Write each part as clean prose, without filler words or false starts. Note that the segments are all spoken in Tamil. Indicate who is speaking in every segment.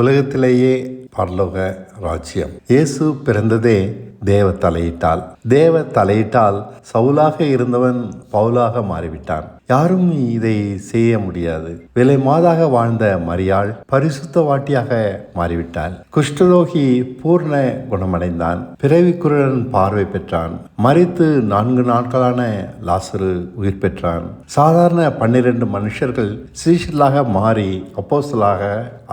Speaker 1: உலகத்திலேயே பரலோக ராஜ்யம். இயேசு பிறந்ததே தேவ தலையிட்டால் சவுலாக இருந்தவன் பவுலாக மாறிவிட்டான். யாரும் இதை செய்ய முடியாது. விலை மாதாக வாழ்ந்த மரியாள் பரிசுத்த வாட்டியாக மாறிவிட்டாள். குஷ்டரோகி பூர்ண குணமடைந்தான். பிறவிக்குருடன் பார்வை பெற்றான். மரித்து 4 நாட்களான லாசரு உயிர் பெற்றான். சாதாரண 12 மனுஷர்கள் சீஷர்களாக மாறி அப்போஸ்தலராக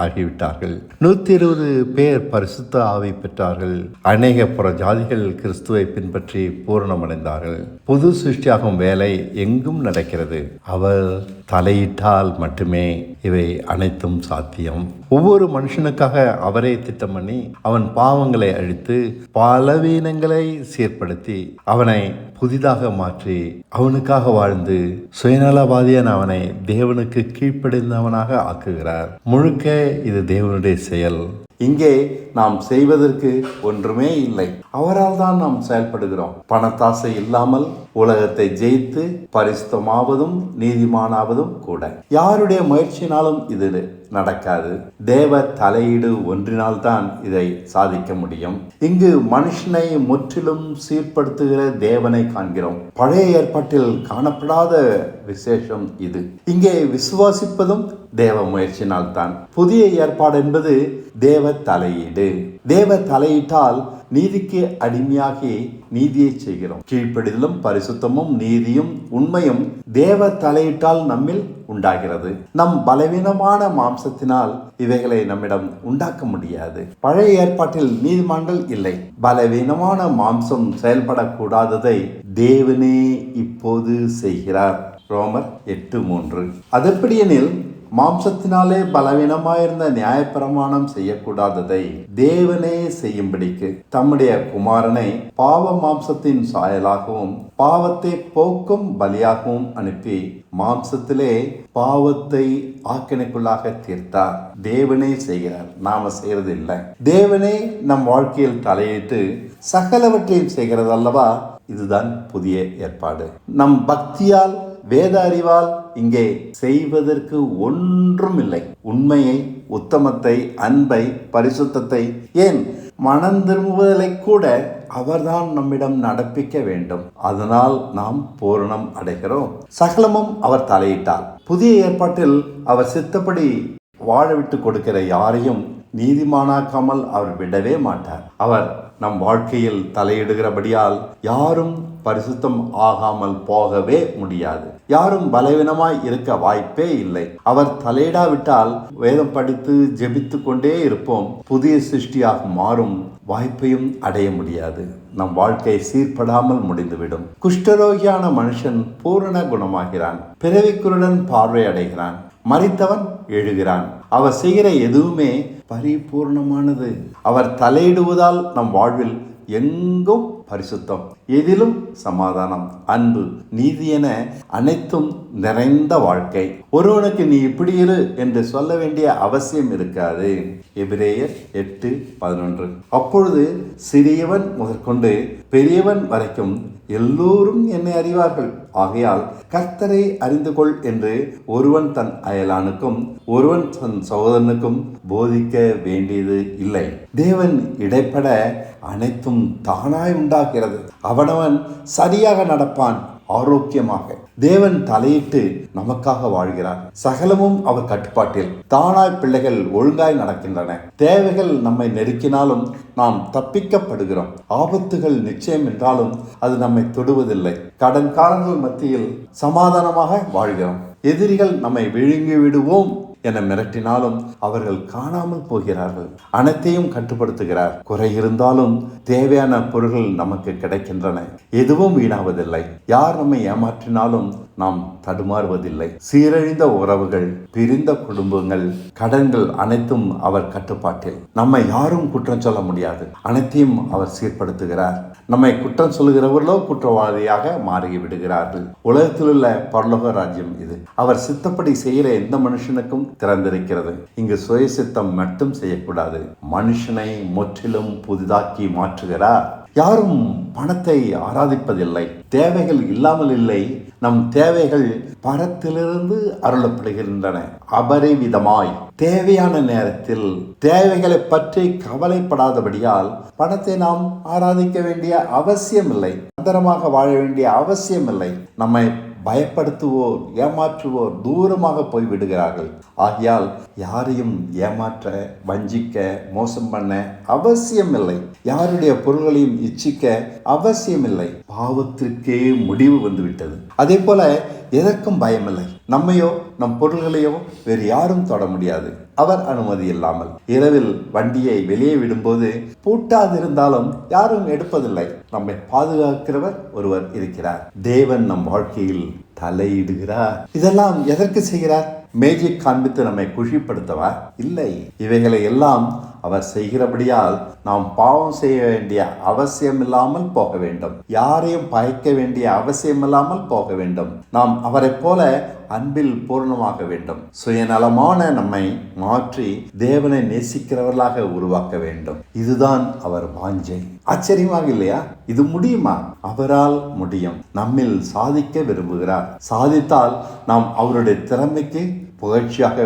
Speaker 1: ஆகிவிட்டார்கள். 120 பேர் பரிசுத்த ஆவி பெற்றார்கள். அநேக புற ஜாதிகள் கிறிஸ்துவை பின்பற்றி பூரணமடைந்தார்கள். புது சிருஷ்டியாகும் வேலை எங்கும் நடக்கிறது. அவர் தலையிட்டால் மட்டுமே இவை அனைத்தும் சாத்தியம். ஒவ்வொரு மனுஷனுக்காக அவரே திட்டம் பண்ணி அவன் பாவங்களை அழித்து பலவீனங்களை சீர்படுத்தி அவனை புதிதாக மாற்றி அவனுக்காக வாழ்ந்து சுயநலவாதியான அவனை தேவனுக்கு கீழ்ப்படிந்தவனாக ஆக்குகிறார். முழுக்க இது தேவனுடைய செயல். இங்கே நாம் செய்வதற்கு ஒன்றுமே இல்லை. அவரால் தான் நாம் செயல்படுகிறோம். பணத்தாசை இல்லாமல் உலகத்தை ஜெயித்து பரிசுத்தமாவதும் நீதிமானாவதும் கூட யாருடைய முயற்சினாலும் இது நடக்காது. தேவ தலையீடு ஒன்றினால்தான் இதை சாதிக்க முடியும். இங்கு மனுஷனை முற்றிலும் சீர்படுத்துகிற தேவனை காண்கிறோம். பழைய ஏற்பாட்டில் காணப்படாத விசேஷம் இது. இங்கே விசுவாசிப்பதும் தேவ முயற்சினால்தான். புதிய ஏற்பாடு என்பது தேவ தலையீடு. தேவ தலையிட்டால் நீதிக்கு அடிமையாகி நீதியை செய்கிறோம். கீழ்ப்படிதலும் பரிசுத்தமும் நீதியும் உண்மையும் தேவ தலையிட்டால் நம்மில் உண்டாகிறது. நம் பலவீனமான மாம்சத்தினால் இவைகளை நம்மிடம் உண்டாக்க முடியாது. பழைய ஏற்பாட்டில் நீதிமான்கள் இல்லை. பலவீனமான மாம்சம் செயல்படக்கூடாததை தேவனே இப்போது செய்கிறார். ரோமர் 8:3. அதெப்படியெனில் மாம்சத்தினாலே பலவீனமாயிருந்த நியாயப்பிரமாணம் செய்யக்கூடாததை தேவனே செய்யும்படிக்கு தம்முடைய குமாரனை பாவ மாம்சத்தின் சாயலாகவும் பாவத்தை போக்கும் பலியாகவும் அனுப்பி மாம்சத்திலே பாவத்தை ஆக்கினைக்குள்ளாக தீர்த்தார். தேவனே செய்கிறார், நாம செய்யறது இல்லை. தேவனே நம் வாழ்க்கையில் தலையிட்டு சகலவற்றையும் செய்கிறது அல்லவா? இதுதான் புதிய ஏற்பாடு. நம் பக்தியால் வேத அறிவால் இங்கே செய்வதற்கு ஒன்றும் இல்லை. உண்மையை, உத்தமத்தை, அன்பை, பரிசுத்தத்தை, ஏன் மனம் திரும்புவதை கூட அவர்தான் நம்மிடம் நடப்பிக்க வேண்டும். அதனால் நாம் பூரணம் அடைகிறோம். சகலமும் அவர் தலையிட்டார். புதிய ஏற்பாட்டில் அவர் சித்தப்படி வாழ விட்டு கொடுக்கிற யாரையும் நீதிமானாக்காமல் அவர் விடவே மாட்டார். அவர் நம் வாழ்க்கையில் தலையிடுகிறபடியால் யாரும் பரிசுத்தம் ஆகாமல் போகவே முடியாது. யாரும் பலவீனமாய் இருக்க வாய்ப்பே இல்லை. அவர் தலையிடாவிட்டால் வேதம் படித்து ஜெபித்து கொண்டே இருப்போம். புதிய சிருஷ்டியாக மாறும் வாய்ப்பையும் அடைய முடியாது. நம் வாழ்க்கை சீர்படாமல் முடிந்துவிடும். குஷ்டரோகியான மனுஷன் பூரண குணமாகிறான். பிறவிக்குருடன் பார்வை அடைகிறான். மரித்தவன் எழுகிறான். அவர் செய்கிற எதுவுமே பரிபூர்ணமானது. அவர் தலையிடுவதால் நம் வாழ்வில் எங்கும் பரிசுத்தம், எதிலும் சமாதானம், அன்பு, நீதி என அனைத்தும் நிறைந்த வாழ்க்கை. ஒருவனுக்கு நீ இப்படி இரு என்று சொல்ல வேண்டிய அவசியம் இருக்காது. எபிரேயர் 8:11. அப்பொழுது சிறியவன் முதற்கொண்டு பெரியவன் வரைக்கும் எல்லோரும் என்னை அறிவார்கள். ஆகையால் கர்த்தரை அறிந்து கொள் என்று ஒருவன் தன் அயலானுக்கும் ஒருவன் தன் சகோதரனுக்கும் போதிக்க வேண்டியது இல்லை. தேவன் இடைப்பட அனைத்தும் தானாய் உண்டாகிறது. அவனவன் சரியாக நடப்பான், ஆரோக்கியமாக. தேவன் தலையிட்டு நமக்காக வாழ்கிறார். சகலமும் அவர் கட்டுப்பாட்டில். தானாய் பிள்ளைகள் ஒழுங்காய் நடக்கின்றன. தேவைகள் நம்மை நெருக்கினாலும் நாம் தப்பிக்கப்படுகிறோம். ஆபத்துகள் நிச்சயம் என்றாலும் அது நம்மை தொடுவதில்லை. கடன்காரர்கள் மத்தியில் சமாதானமாக வாழ்கிறோம். எதிரிகள் நம்மை விழுங்கி விடுவோம் என மிரட்டினாலும் அவர்கள் காணாமல் போகிறார்கள். அனைத்தையும் கட்டுப்படுத்துகிறார். குறை இருந்தாலும் தேவையான பொருள்கள் நமக்கு கிடைக்கின்றன. எதுவும் வீணாவதில்லை. யார் நம்மை ஏமாற்றினாலும் நாம் தடுமாறுவதில்லை. சீரழிந்த உறவுகள், பிரிந்த குடும்பங்கள், கடன்கள் அனைத்தும் அவர் கட்டுப்பாட்டில். நம்மை யாரும் குற்றம் சொல்ல முடியாது. அனைத்தையும் அவர் சீர்படுத்துகிறார். நம்மை குற்றம் சொல்லுகிறவர்களோ குற்றவாளியாக மாறி விடுகிறார்கள். உலகத்தில் உள்ள பரலோக ராஜ்யம் இது. அவர் சித்தப்படி செய்கிற எந்த மனுஷனுக்கும் திறந்திருக்கிறது. இங்கு சுய சித்தம் மட்டும் செய்யக்கூடாது. மனுஷனை முற்றிலும் புதிதாக்கி மாற்றுகிறார். யாரும் பணத்தை ஆராதிப்பதில்லை. தேவைகள் இல்லாமல் இல்லை, நம் தேவைகள் பரத்திலிருந்து அருளப்படுகின்றன. அபரிவிதமாய் தேவையான நேரத்தில் தேவைகளை பற்றி கவலைப்படாதபடியால் பணத்தை நாம் ஆராதிக்க வேண்டிய அவசியமில்லை. சுதந்திரமாக வாழ வேண்டிய அவசியமில்லை. நம்மை பயப்படுத்துவோர் ஏமாற்றுவோர் தூரமாக போய்விடுகிறார்கள். ஆகையால் யாரையும் ஏமாற்ற, வஞ்சிக்க, மோசம் பண்ண அவசியமில்லை. யாருடைய பொருள்களையும் இச்சிக்க அவசியமில்லை. பாவத்திற்கே முடிவு வந்துவிட்டது. அதே போல எதற்கும் பயமில்லை. நம்மையோ நம் பொருள்களையோ வேறு யாரும் தொட முடியாது, அவர் அனுமதி இல்லாமல். இரவில் வண்டியை வெளியே விடும்போது பூட்டாதிருந்தாலும் யாரும் எடுப்பதில்லை. நம்மை பாதுகாக்கிறவர் ஒருவர் இருக்கிறார். தேவன் நம் வாழ்க்கையில் தலையிடுகிறார். இதெல்லாம் எதற்கு செய்கிறார்? மேஜிக் காண்பித்து நம்மை குஷிப்படுத்தவா? இல்லை. இவைகளை எல்லாம் அவர் செய்கிறபடியால் நாம் பாவம் செய்ய வேண்டிய அவசியம் இல்லாமல் போக வேண்டும். யாரையும் பயக்க வேண்டிய அவசியம் இல்லாமல் போக வேண்டும். நாம் அவரை போல அன்பில் பூர்ணமாக வேண்டும். சுயநலமான நம்மை மாற்றி தேவனை நேசிக்கிறவர்களாக உருவாக்க வேண்டும். இதுதான் அவர் வாஞ்சை. ஆச்சரியமாக இல்லையா? இது முடியுமா? அவரால் முடியும். நம்மில் சாதிக்க விரும்புகிறார். சாதித்தால் நாம் அவருடைய திறமைக்கு புகழ்ச்சியாக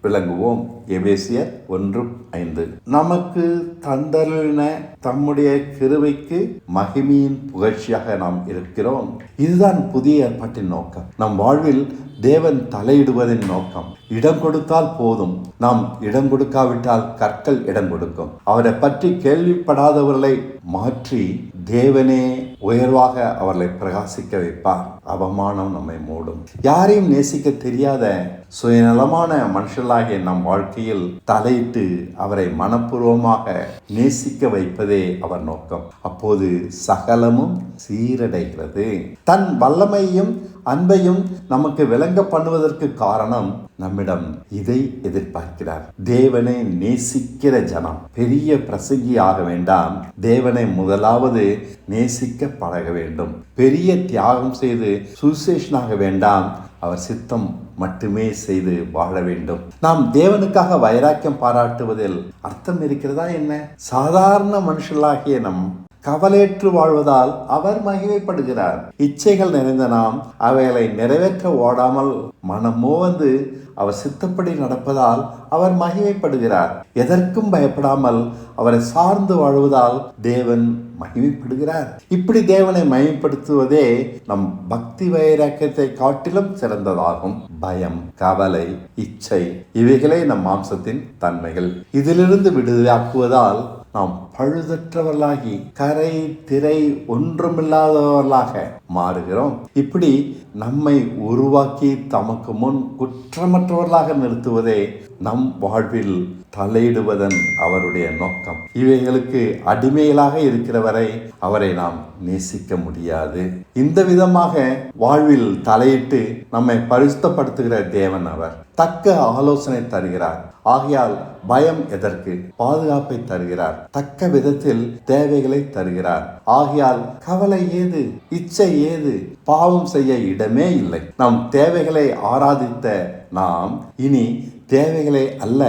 Speaker 1: விளங்குவோம். எபேசியர் 1:5. நமக்கு தந்தருளின தம்முடைய கிருபைக்கு மகிமையின் புகழ்ச்சியாக நாம் இருக்கிறோம். இதுதான் புதிய ஏற்பாட்டின் நோக்கம். நம் வாழ்வில் தேவன் தலையிடுவதின் நோக்கம். இடம் கொடுத்தால் போதும். நாம் இடம் கொடுக்காவிட்டால் கற்கள் இடம் கொடுக்கும். அவரை பற்றி கேள்விப்படாதவர்களை மாற்றி தேவனே உயர்வாக அவர்களை பிரகாசிக்க வைப்பார். அவமானம் நம்மை மூடும். யாரையும் நேசிக்க தெரியாத சுயநலமான மனுஷர்களாகிய நம் வாழ்க்கையில் தலையிட்டு அவரை மனப்பூர்வமாக நேசிக்க வைப்பதே அவர் நோக்கம். அப்போது சகலமும் சீரடைகிறது. தன் வல்லமையும் அன்பையும் நமக்கு விளங்க பண்ணுவதற்கு காரணம் நம்மிடம் இதை எதிர்பார்க்கிறார். தேவனை நேசிக்கிற ஜனம் பெரிய பிரசங்கி ஆக வேண்டாம். தேவனை முதலாவது நேசிக்க பழக வேண்டும். பெரிய தியாகம் செய்து சுசேஷனாக வேண்டாம். அவர் சித்தம் மட்டுமே செய்து வாழ வேண்டும். நாம் தேவனுக்காக வைராக்கியம் பாராட்டுவதில் அர்த்தம் இருக்கிறதா என்ன? சாதாரண மனுஷர்களாகிய நம் கவலையற்று வாழ்வதால் அவர் மகிமைப்படுகிறார். இச்சைகள் நிறைந்த நாம் அவைகளை நிறைவேற்ற ஓடாமல் மனமோ வந்து அவர் சித்தப்படி நடப்பதால் அவர் மகிமைப்படுகிறார். எதற்கும் பயப்படாமல் அவரை சார்ந்து வாழ்வதால் தேவன் மகிமைப்படுகிறார். இப்படி தேவனை மகிமைப்படுத்துவதே நம் பக்தி வைராக்கியத்தை காட்டிலும் சிறந்ததாகும். பயம், கவலை, இச்சை இவைகளே நம் மாம்சத்தின் தன்மைகள். இதிலிருந்து விடுதலாக்குவதால் நாம் பழுதற்றவர்களாகி கரை திரை ஒன்றுமில்லாதவர்களாக மாறுகிறோம். இப்படி நம்மை உருவாக்கி தமக்கு முன் குற்றமற்றவர்களாக நிறுத்துவதே நம் வாழ்வில் தலையிடுவதன் அவருடைய நோக்கம். இவைகளுக்கு அடிமைகளாக இருக்கிறவரை அவரை நாம் நேசிக்க முடியாது. இந்த விதமாக வாழ்வில் தலையிட்டு நம்மை பரிசுத்தப்படுத்துகிற தேவன் அவர். தக்க ஆலோசனை தருகிறார். ஆகையால் பயம் எதற்கு? பாதுகாப்பை தருகிறார். தக்க விதத்தில் தேவைகளை தருகிறார். ஆகையால் கவலை ஏது? இச்சை ஏது? பாவம் செய்ய இடமே இல்லை. நம் தேவைகளை ஆராதித்த நாம் இனி தேவைகளை அல்ல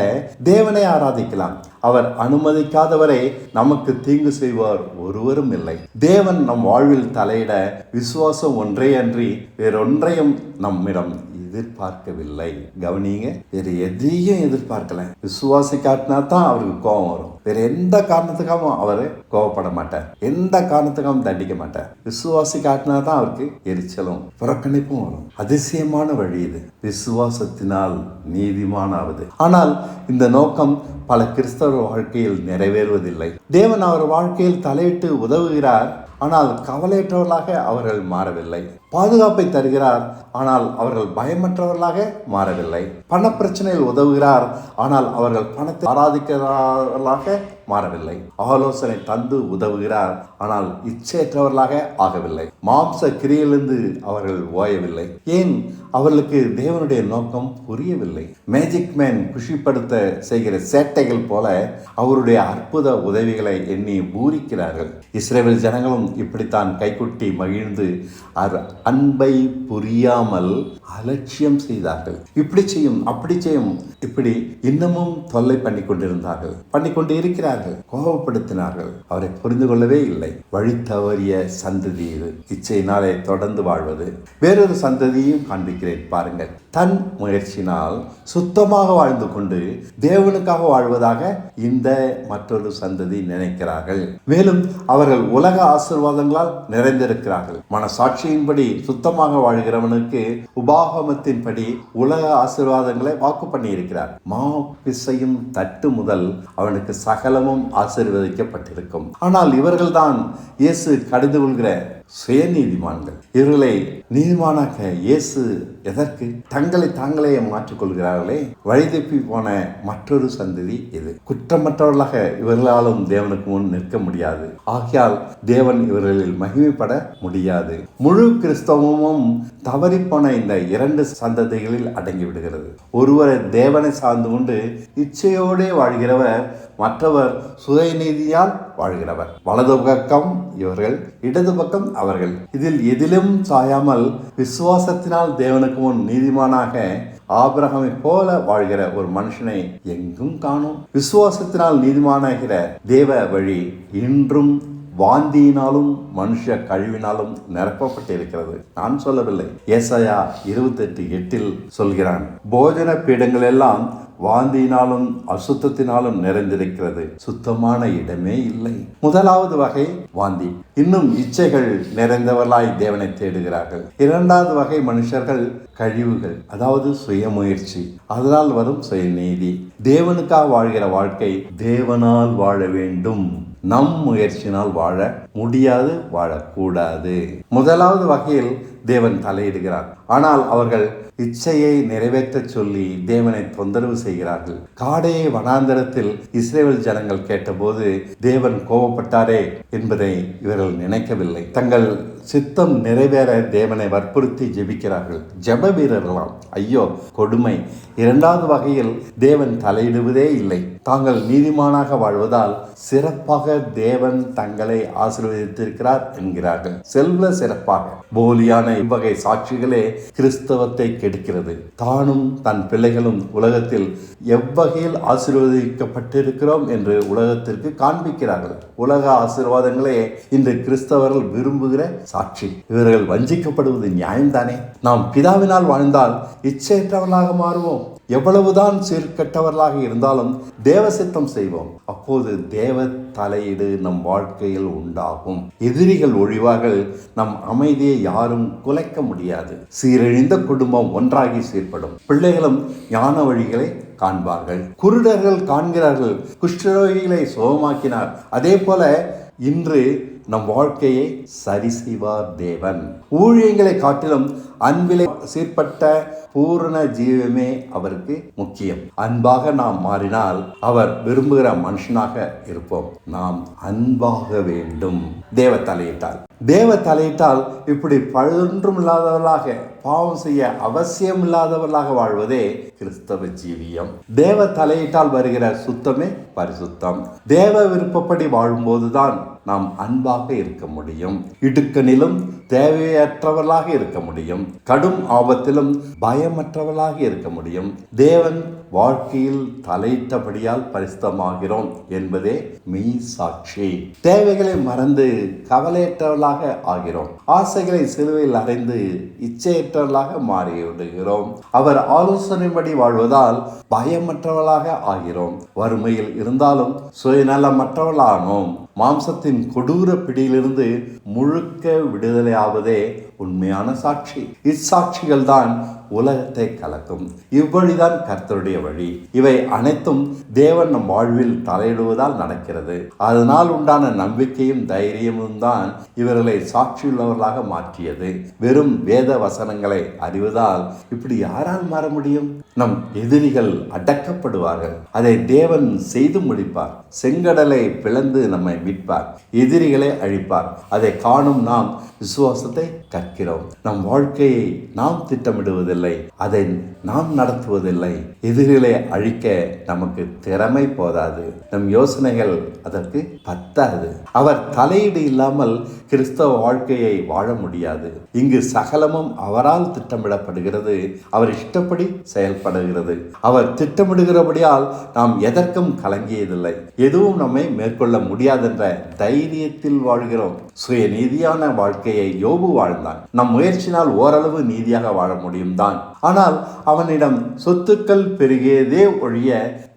Speaker 1: தேவனை ஆராதிக்கலாம். அவர் அனுமதிக்காதவரை நமக்கு தீங்கு செய்வார் ஒருவரும் இல்லை. தேவன் நம் வாழ்வில் தலையிட விசுவாசம் ஒன்றே அன்றி வேறொன்றையும் நம்மிடம் எதிர்பார்க்கவில்லை. கவனிங்க, வேறு எதையும் எதிர்பார்க்கல. விசுவாசி காட்டினா தான் அவருக்கு கோபம் வரும். வேற எந்த காரணத்துக்காகவும் அவர் கோபப்பட மாட்டார். எந்த காரணத்துக்காகவும் தண்டிக்க மாட்டார். விசுவாசி காட்டினா தான் அவருக்கு எரிச்சலும் புறக்கணிப்பும் வரும். அதிசயமான வழி இது. விசுவாசத்தினால் நீதிமானாவது. ஆனால் இந்த நோக்கம் பல கிறிஸ்தவ வாழ்க்கையில் நிறைவேறுவதில்லை. தேவன் அவர் வாழ்க்கையில் தலையிட்டு உதவுகிறார். ஆனால் கவலையற்றவர்களாக அவர்கள் மாறவில்லை. பாதுகாப்பை தருகிறார். ஆனால் அவர்கள் பயமற்றவர்களாக மாறவில்லை. பணப்பிரச்சனையில் உதவுகிறார். ஆனால் அவர்கள் பணத்தை ஆராதிக்கிறவர்களாக மாறவில்லை. ஆலோசனை தந்து உதவுகிறார். ஆனால் இச்சையற்றவர்களாக ஆகவில்லை. மாம்ச கிரியிலிருந்து அவர்கள் ஓயவில்லை. ஏன்? அவர்களுக்கு தேவனுடைய நோக்கம் புரியவில்லை. மேஜிக் மேன் குஷிப்படுத்த செய்கிற சேட்டைகள் போல அவருடைய அற்புத உதவிகளை எண்ணி பூரிக்கிறார்கள். இஸ்ரவேல் ஜனங்களும் இப்படித்தான் கைக்குட்டி மகிழ்ந்து அன்பை புரியாமல் அலட்சியம் செய்தார்கள். இப்படி செய்யும் அப்படி செய்யும் இப்படி இன்னமும் தொல்லை பண்ணி கொண்டிருந்தார்கள், பண்ணிக்கொண்டு இருக்கிறார்கள். திட்டினார்கள், கோபப்படுத்தினார்கள். அவரை புரிந்து கொள்ளவே இல்லை. வழி தவறிய சந்ததி இது. இச்சையினாலே தொடர்ந்து வாழ்வது. வேறொரு சந்ததியும் காண்பிக்கிறேன் பாருங்கள். தன் முயற்சினால் சுத்தமாக வாழ்ந்து கொண்டு தேவனுக்காக வாழ்வதாக இந்த மற்றொரு சந்ததி நினைக்கிறார்கள். மேலும் அவர்கள் உலக ஆசீர்வாதங்களால் நிறைந்திருக்கிறார்கள். மனசாட்சியின்படி சுத்தமாக வாழ்கிறவனுக்கு உபாகமத்தின்படி உலக ஆசீர்வாதங்களை வாக்கு பண்ணி இருக்கிறார். பிசையும் தட்டு முதல் அவனுக்கு சகலமும் ஆசீர்வதிக்கப்பட்டிருக்கும். ஆனால் இவர்கள்தான் இயேசு கடிந்து கொள்கிற சுயநீதிமான்கள். இவர்களை நீதிமானாக்க இயேசு எதற்கு? தங்களை தாங்களே மாற்றிக்கொள்கிறார்களே. வழிதப்பி போன மற்றொரு சந்ததி இது. குற்றமற்றவர்களாக இவர்களாலும் தேவனுக்கு முன் நிற்க முடியாது. ஆகையால் தேவன் இவர்களில் மகிமைப்பட முடியாது. முழு கிறிஸ்தவமும் தவறிப்போன இந்த இரண்டு சந்ததிகளில் அடங்கிவிடுகிறது. ஒருவரை தேவனை சார்ந்து கொண்டு இச்சையோடே வாழ்கிறவர், மற்றவர் சுயநீதியால் வாழ்கிறவர். வலது பக்கம் இவர்கள், இடது பக்கம் அவர்கள். இதில் எதிலும் சாயாமல் விசுவாசத்தினால் தேவனுக்கு முன் நீதிமானாக ஆபிரகாமை போல வாழ்கிற ஒரு மனுஷனை எங்கும் காணோம். விசுவாசத்தினால் நீதிமானாகிற தேவ வழி இன்றும் வாந்தியினாலும் மனுஷ கழிவினாலும் நிரப்பப்பட்டிருக்கிறது. நான் சொல்லவில்லை, ஏசாயா 28:8 சொல்கிறான். போஜன பீடங்கள் எல்லாம் வாந்தியினாலும் அசுத்தத்தினாலும் நிறைந்திருக்கிறது, சுத்தமான இடமே இல்லை. முதலாவது வகை வாந்தி. இன்னும் இச்சைகள் நிறைந்தவர்களாய் தேவனை தேடுகிறார்கள். இரண்டாவது வகை மனுஷர்கள் கழிவுகள், அதாவது சுயமுயற்சி, அதனால் வரும் சுயநீதி. தேவனுக்காக வாழ்கிற வாழ்க்கை தேவனால் வாழ வேண்டும், நம் முயற்சினால் வாழ முடியாது, வாழக்கூடாது. முதலாவது வகையில் தேவன் தலையிடுகிறார். ஆனால் அவர்கள் இச்சையை நிறைவேற்ற சொல்லி தேவனை தொந்தரவு செய்கிறார்கள். காடையை வனாந்தரத்தில் இஸ்ரேல் ஜனங்கள் கேட்டபோது தேவன் கோபப்பட்டாரே என்பதை இவர்கள் நினைக்கவில்லை. தங்கள் சித்தம் நிறைவேற தேவனை வற்புறுத்தி ஜெபிக்கிறார்கள். ஜெப வீரர்களாம். ஐயோ கொடுமை! இரண்டாவது வகையில் தேவன் தலையிடுவதே இல்லை. தாங்கள் நீதிமானாக வாழ்வதால் சிறப்பாக தேவன் தங்களை ஆசீர்வதித்திருக்கிறார் என்கிறார்கள். செல்வ சிறப்பாக. போலியான இவ்வகை சாட்சிகளே கிறிஸ்தவத்தை கெடுக்கிறது. தானும் தன் பிள்ளைகளும் உலகத்தில் எவ்வகையில் ஆசீர்வதிக்கப்பட்டிருக்கிறோம் என்று உலகத்திற்கு காண்பிக்கிறார்கள். உலக ஆசீர்வாதங்களே இன்று கிறிஸ்தவர்கள் விரும்புகிற சாட்சி. இவர்கள் வஞ்சிக்கப்படுவது நியாயம்தானே? நாம் பிதாவினால் வாழ்ந்தால் இச்சையற்றவர்களாக மாறுவோம். எவ்வளவுதான் சீர்கெட்டவர்களாக இருந்தாலும் தேவ சித்தம் செய்வோம். அப்போது தேவ தலையீடு நம் வாழ்க்கையில் உண்டாகும். எதிரிகள் ஒழிவார்கள். நம் அமைதியை யாரும் குலைக்க முடியாது. சீரழிந்த குடும்பம் ஒன்றாகி சீர்படும். பிள்ளைகளும் ஞான வழிகளை காண்பார்கள். குருடர்கள் காண்கிறார்கள். குஷ்டரோகிகளை சுகமாக்கினார். அதே போல இன்று நம் வாழ்க்கையை சரி செய்வார் தேவன். ஊழியங்களை காட்டிலும் அன்பிலே சீர்பட்ட பூரண ஜீவமே அவருக்கு முக்கியம். அன்பாக நாம் மாறினால் அவர் விரும்புகிற மனுஷனாக இருப்போம். நாம் அன்பாக வேண்டும். தேவ தலையிட்டால் இப்படி பழுதொன்றும் இல்லாதவர்களாக, பாவம் செய்ய அவசியம் இல்லாதவர்களாக வாழ்வதே கிறிஸ்தவ ஜீவியம். தேவ தலையிட்டால் வருகிற சுத்தமே பரிசுத்தம். தேவ விருப்பப்படி வாழும்போதுதான் நாம் அன்பாக இருக்க முடியும். இடுக்கணிலும் தேவையற்றவர்களாக இருக்க முடியும். கடும் ஆபத்திலும் பயமற்றவர்களாக இருக்க முடியும். தேவன் வாழ்க்கையில் தலையிட்டபடியால் பரிசுத்தமாகிறோம் என்பதே மெய் சாட்சி. தேவைகளை மறந்து கவலையற்றவர்களாக ஆகிறோம். ஆசைகளை சிலுவையில் அறைந்து இச்சையற்றவர்களாக மாறிவிடுகிறோம். அவர் ஆலோசனைப்படி வாழ்வதால் பயமற்றவர்களாக ஆகிறோம். வறுமையில் இருந்தாலும் சுயநலமற்றவர்களானோம். மாம்சத்தின் கொடூர பிடியிலிருந்து முழுக்க விடுதலை ஆவதே உண்மையான சாட்சி. இச்சாட்சிகள் தான் உலகத்தை கலக்கும். இவ்வழிதான் கர்த்தருடைய வழி. இவை அனைத்தும் தேவன் நம் வாழ்வில் தலையிடுவதால் நடக்கிறது. அதனால் உண்டான நம்பிக்கையும் தைரியமும் தான் இவர்களை சாட்சியுள்ளவர்களாக மாற்றியது. வெறும் வேத வசனங்களை அறிவதால் இப்படி யாரால் மாற முடியும்? நம் எதிரிகள் அடக்கப்படுவார்கள். அதை தேவன் செய்து முடிப்பார். செங்கடலை பிளந்து நம்மை மீட்பார். எதிரிகளை அழிப்பார். அதை காணும் நாம் விசுவாசத்தை கற்று பார்க்கிறோம். நம் வாழ்க்கையை நாம் திட்டமிடுவதில்லை, அதை நாம் நடத்துவதில்லை. எதிரிகளை அழிக்க நமக்கு திறமை போதாது, நம் யோசனைகள் அதற்கு பத்தாது. அவர் தலையீடு இல்லாமல் கிறிஸ்தவ வாழ்க்கையை வாழ முடியாது. இங்கு சகலமும் அவரால் திட்டமிடப்படுகிறது, அவர் இஷ்டப்படி செயல்படுகிறது. அவர் திட்டமிடுகிறபடியால் நாம் எதற்கும் கலங்கியதில்லை. எதுவும் நம்மை மேற்கொள்ள முடியாதென்ற தைரியத்தில் வாழ்கிறோம். சுய நீதியான வாழ்க்கையை யோபு வாழ்ந்தான். நம் முயற்சினால் ஓரளவு நீதியாக வாழ முடியும் தான். ஆனால் அவனிடம் சொத்துக்கள் பெருகியதே ஒழிய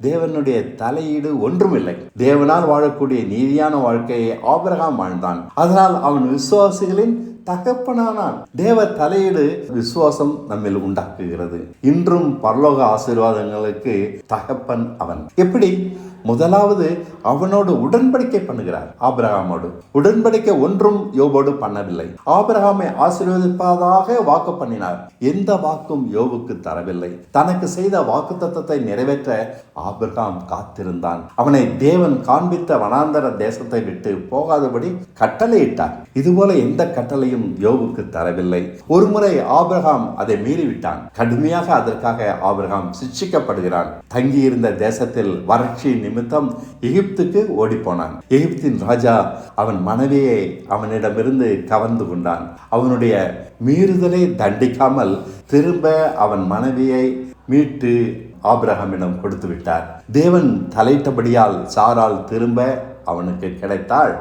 Speaker 1: தேவனுடைய தலையீடு ஒன்றுமில்லை. தேவனால் வாழக்கூடிய நீதியான வாழ்க்கையை ஆபிரகாம் வாழ்ந்தான். அதனால் அவன் விசுவாசிகளின் தகப்பனானான். தேவ தலையீடு விசுவாசம் நம்மில் உண்டாக்குகிறது. இன்றும் பரலோக ஆசீர்வாதங்களுக்கு தகப்பன் அவன். எப்படி? முதலாவது அவனோடு உடன்படிக்கை பண்ணுகிறார். ஆபிரகாமோடு உடன்படிக்கை ஒன்றும் யோபோடு பண்ணவில்லை. ஆபிரகாமை ஆசீர்வதிப்பதாக வாக்கு பண்ணினார். எந்த வாக்கும் யோபுக்கு தரவில்லை. தனக்கு செய்த வாக்குத்தத்தத்தை நிறைவேற்ற ஆபிரகாம் காத்திருந்தான். அவனை தேவன் காண்பித்த வனாந்தர தேசத்தை விட்டு போகாதபடி கட்டளையிட்டார். இதுபோல எந்த கட்டளையும் யோபுக்கு தரவில்லை. ஒருமுறை ஆபிரகாம் அதை மீறிவிட்டான். கடுமையாக அதற்காக ஆபிரகாம் சிட்சிக்கப்படுகிறான். தங்கியிருந்த தேசத்தில் வறட்சி நிமித்தம் எகிப்துக்கு ஓடி போனான். எகிப்தின் ராஜா அவன் மனைவியை அவனிடமிருந்து கவர்ந்து கொண்டான். அவனுடைய மீறுதலை தண்டிக்காமல் திரும்ப அவன் மனைவியை மீட்டு ஆபிரகாமிடம் கொடுத்து விட்டார். தேவன் தலையிட்டபடியால் சாராள் திரும்ப அவனுக்கு கிடைத்தாள்.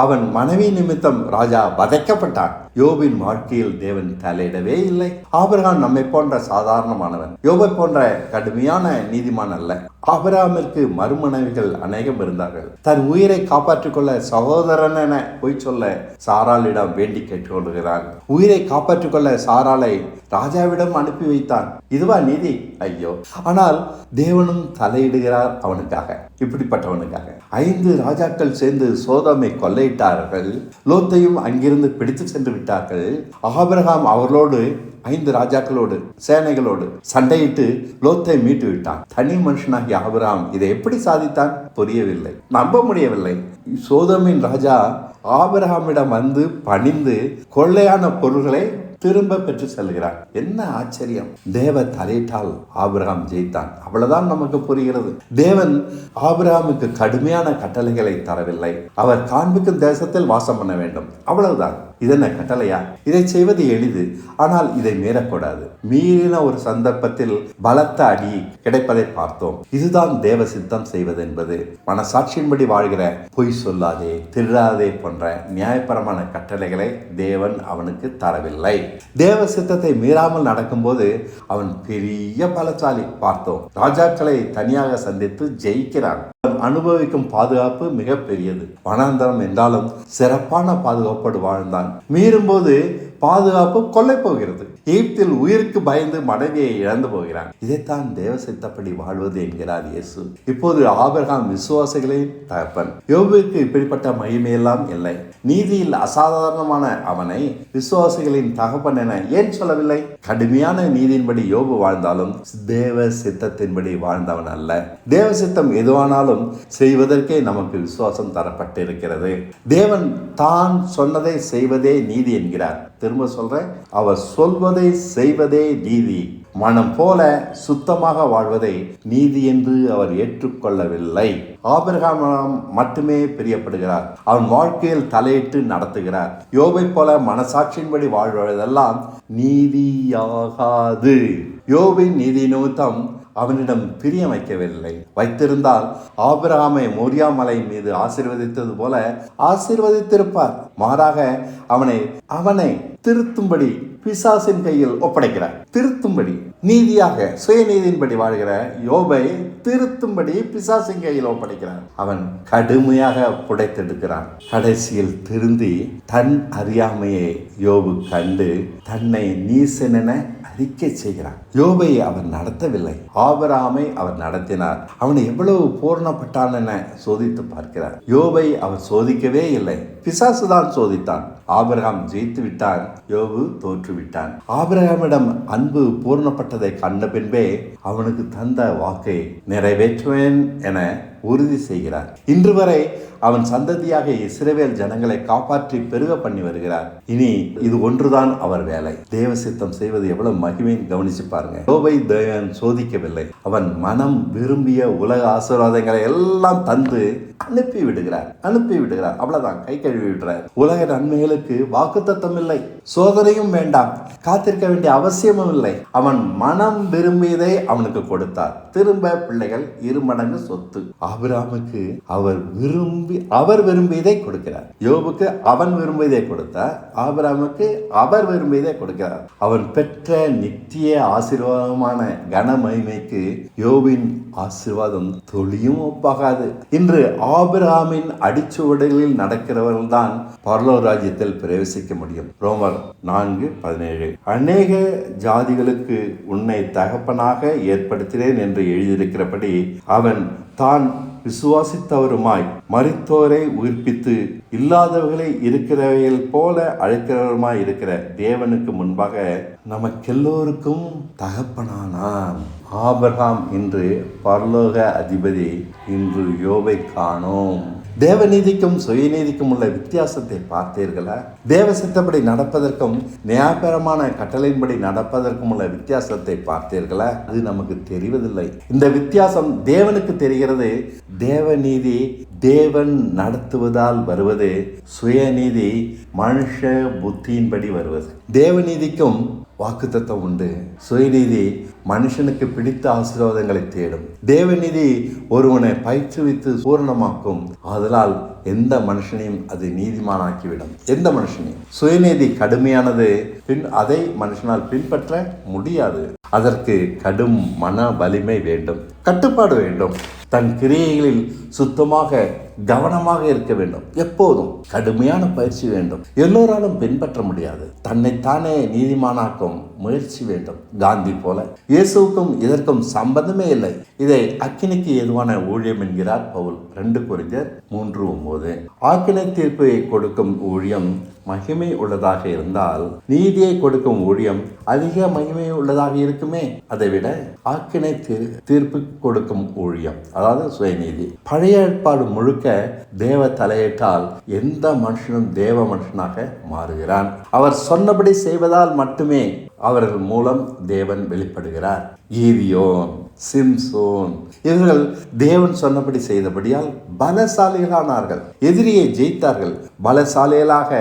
Speaker 1: அவன் மனைவி நிமித்தம் ராஜா வதைக்கப்பட்டான். யோபின் வாழ்க்கையில் தேவன் தலையிடவே இல்லை. ஆபிரகாம் நம்மை போன்ற சாதாரணமானவன். யோபை போன்ற கடுமையான நீதிமான் அல்ல. ஆபிரகாமிற்கு மறுமனைவிகள் அநேகம் இருந்தார்கள். தன் உயிரை காப்பாற்றிக் கொள்ள சகோதரன் என பொய் சொல்ல சாராளிடம் வேண்டி கேட்டுக்கொள்கிறான். உயிரை காப்பாற்றிக் கொள்ள சாராளை ராஜாவிடம் அனுப்பி வைத்தான். இதுவா நீதி? ஐயோ! ஆனால் தேவனும் தலையிடுகிறார் அவனுக்காக, இப்படிப்பட்டவனுக்காக. 5 ராஜாக்கள் சேர்ந்து சோதோமை கொள்ளையிட்டார்கள். லோத்தையும் அங்கிருந்து பிடித்து சென்று விட்டார்கள். ஆபிரகாம் அவர்களோடு 5 ராஜாக்களோடு சேனைகளோடு சண்டையிட்டு லோத்தை மீட்டு விட்டான். தனி மனுஷனாகிய ஆபிரகாம் இதை எப்படி சாதித்தான்? புரியவில்லை, நம்ப முடியவில்லை. சோதோமின் ராஜா ஆபிரகாமிடம் வந்து பணிந்து கொள்ளையான பொருள்களை திரும்ப பெற்று செல்கிறார். என்ன ஆச்சரியம்! தேவ தலையிட்டால் ஆபிரகாம் ஜெயித்தான். அவ்வளவுதான் நமக்கு புரிகிறது. தேவன் ஆபிரகாமுக்கு கடுமையான கட்டளைகளை தரவில்லை. அவர் காண்பிக்கும் தேசத்தில் வாசம் பண்ண வேண்டும், அவ்வளவுதான். இதென்ன கட்டளையா? இதை செய்வது எளிது, ஆனால் இதை மீறக்கூடாது. மீறின ஒரு சந்தர்ப்பத்தில் பலத்த அடி கிடைப்பதை பார்த்தோம். இதுதான் தேவ சித்தம் செய்வது என்பது. மனசாட்சியின்படி வாழ்கிற பொய் சொல்லாதே, திருடாதே போன்ற நியாயபரமான கட்டளைகளை தேவன் அவனுக்கு தரவில்லை. தேவ சித்தத்தை மீறாமல் நடக்கும்போது அவன் பெரிய பலசாலி. பார்த்தோம், ராஜாக்களை தனியாக சந்தித்து ஜெயிக்கிறான். அனுபவிக்கும் பாதுகாப்பு மிக பெரியது. வனாந்தரம் என்றாலும் சிறப்பான பாதுகாப்போடு வாழ்ந்தான். மீறும்போது பாதுகாப்பு கொள்ளை போகிறது. எகிப்தில் உயிருக்கு பயந்து மனைவியை இழந்து போகிறான். இதைத்தான் தேவ சித்தப்படி வாழ்வது என்கிறார் இயேசு. இப்போது ஆபிரகாம் விசுவாசிகளின் தகப்பன். யோபுக்கு இப்படிப்பட்ட மகிமையெல்லாம் இல்லை. நீதியில் அசாதாரணமான அவனை விசுவாசிகளின் தகப்பன் என ஏன் சொல்லவில்லை? கடுமையான நீதியின்படி யோபு வாழ்ந்தாலும் தேவ சித்தத்தின்படி வாழ்ந்தவன் அல்ல. தேவ சித்தம் எதுவானாலும் செய்வதற்கே நமக்கு விசுவாசம் தரப்பட்டிருக்கிறது. தேவன் தான் சொன்னதை செய்வதே நீதி என்கிறார். திரும்ப சொல்றேன், அவர் சொல்வதை செய்வதே நீதி. மனம் போல சுத்தமாக வாழ்வதை நீதி என்று அவர் ஏற்றுக்கொள்ளவில்லை. ஆபிரகாம் மட்டுமே பிரியப்படுகிறார். அவன் வாழ்க்கையில் தலையிட்டு நடத்துகிறார். யோபை போல மனசாட்சியின்படி வாழ்வதெல்லாம் நீதியாகாது. யோபின் நீதி நிமித்தம் அவனிடம் பிரியம் வைக்கவில்லை. வைத்திருந்தால் ஆபிரகாமை மோரியா மலை மீது ஆசீர்வதித்தது போல ஆசீர்வதித்திருப்பார். மாறாக அவனை திருத்தும்படி பிசாசின் கையில் ஒப்படைக்கிறார். திருத்தும்படி, நீதியாக சுயநீதியின்படி வாழ்கிற யோபை திருத்தும்படி பிசாசின் கையில் ஒப்படைக்கிறார். அவன் கடுமையாக புடைத்தெடுக்கிறான். கடைசியில் திருந்தி தன் அறியாமையை யோபு கண்டு தன்னை நீசனென அறிக்கை செய்கிறான். யோபை அவர் நடத்தவில்லை, ஆபிரகாமை அவர் நடத்தினார். அவனை எவ்வளவு பூர்ணப்பட்டான் என சோதித்து பார்க்கிறார். யோபை அவர் சோதிக்கவே இல்லை, பிசாசுதான் சோதித்தான். ஆபிரகாம் ஜெயித்து விட்டான், யோபு தோற்றுவிட்டான். ஆபிரகாமிடம் அன்பு பூர்ணப்பட்டதை கண்ட பின்பே அவனுக்கு தந்த வாக்கை நிறைவேற்றுவேன் என உறுதி செய்கிறார். இன்று வரை அவன் சந்ததியாக இஸ்ரவேல் ஜனங்களை காப்பாற்றி பெருக பண்ணி வருகிறார். இனி இது ஒன்றுதான் அவர் வேலை. தேவ சித்தம் செய்வது எவ்வளவு மகிமைன்னு கவனிச்சு பாருங்க. யோபை தேவன் சோதிக்கவில்லை. அவன் மனம் விரும்பிய உலக ஆசீர்வாதங்களை எல்லாம் தந்து அனுப்பி விடுகிறார். அவ்வளவுதான், கை கழுவி விடுறார். உலக நன்மைகளுக்கு வாக்குத்தத்தம் இல்லை, சோதனையும் வேண்டாம், காத்திருக்க வேண்டிய அவசியமும் இல்லை. அவன் மனம் விரும்பியதை அவனுக்கு கொடுத்தார். திரும்ப பிள்ளைகள் 2 மடங்கு சொத்து. ஆபிரகாமுக்கு அவர் விரும்பியதை கொடுக்கிறார். யோபுக்கு அவன் விரும்பியதை கொடுத்தார். ஆபிரகாமுக்கு அவர் விரும்பியதை கொடுக்கிறார். அவன் பெற்ற நித்திய ஆசீர்வாதமான கனமகிமைக்கு யோபின் ஆசீர்வாதம் துளியும் ஒப்பாகாது. இன்று ஆபிரகாமின் அடிச்சுவடுகளில் நடக்கிறவர்கள் தான் பரலோக ராஜ்யத்தில் பிரவேசிக்க முடியும். ரோமர் 4:17. அநேக ஜாதிகளுக்கு உன்னை தகப்பனாக ஏற்படுத்தினேன் என்று எழுதியிருக்கிறபடி அவன் தான் விசுவாசித்தவருமாய் மரித்தோரை உயிர்ப்பித்து இல்லாதவர்களை இருக்கிறவைகள் போல அழைக்கிறவருமாய் இருக்கிற தேவனுக்கு முன்பாக நமக்கெல்லோருக்கும் தகப்பனானான். ஆபிரகாம் இன்று பரலோக அதிபதி. இன்று யோபை காணோம். தேவநீதிக்கும் சுயநீதிக்கும் உள்ள வித்தியாசத்தை பார்த்தீர்களா? தேவ சித்தப்படி நடப்பதற்கும் நியாயபரமான கட்டளையின்படி நடப்பதற்கும் உள்ள வித்தியாசத்தை பார்த்தீர்களா? அது நமக்கு தெரிவதில்லை. இந்த வித்தியாசம் தேவனுக்கு தெரிகிறது. தேவநீதி தேவன் நடத்துவதால் வருவது, சுயநீதி மனுஷ புத்தியின்படி வருவது. தேவநீதிக்கும் வாக்குத்தத்தம் உண்டு. சுயநீதி மனுஷனுக்கு பிடித்த ஆசீர்வாதங்களை தேடும். தேவநீதி ஒருவனை பயிற்றுவித்து பூரணமாக்கும். அதனால் எந்த மனுஷனையும் அது நீதிமானாக்கிவிடும். எந்த மனுஷனையும். சுயநீதி கடுமையானது. அதை மனுஷனால் பின்பற்ற முடியாது. அதற்கு கடும் மன வலிமை வேண்டும், கட்டுப்பாடு வேண்டும். தன் கிரியைகளில் சுத்தமாக கவனமாக இருக்க வேண்டும். எப்போதும் கடுமையான பயிற்சி வேண்டும். எல்லோராலும் பின்பற்ற முடியாது. தன்னைத்தானே நீதிமானாக்கும் முயற்சி வேண்டும். காந்தி போல. இயேசுவுக்கும் இதற்கும் சம்பந்தமே இல்லை. இதை அக்கினிக்கு ஏதுவான ஊழியம் என்கிறார் பவுல். 2 கொரிந்தியர் 3:9. ஆக்கினை தீர்ப்பை கொடுக்கும் ஊழியம் மகிமை உள்ளதாக இருந்தால் நீதியை கொடுக்கும் ஊழியம் அதிக மகிமை உள்ளதாக இருக்குமே. அதை விட ஆக்கினை தீர்ப்பு கொடுக்கும் ஊழியம், அதாவது சுயநீதி. பழைய ஏற்பாடு முழுக்க தேவ தலையிட்டால் எந்த மனுஷனும் தேவ மனுஷனாக மாறுகிறான். அவர் சொன்னபடி செய்வதால் மட்டுமே அவர்கள் மூலம் தேவன் வெளிப்படுகிறார். கீதியோன், சிம்சோன் இவர்கள் தேவன் சொன்னபடி செய்தபடியால் பலசாலிகளானார்கள். எதிரியை ஜெயித்தார்கள். பலசாலிகளாக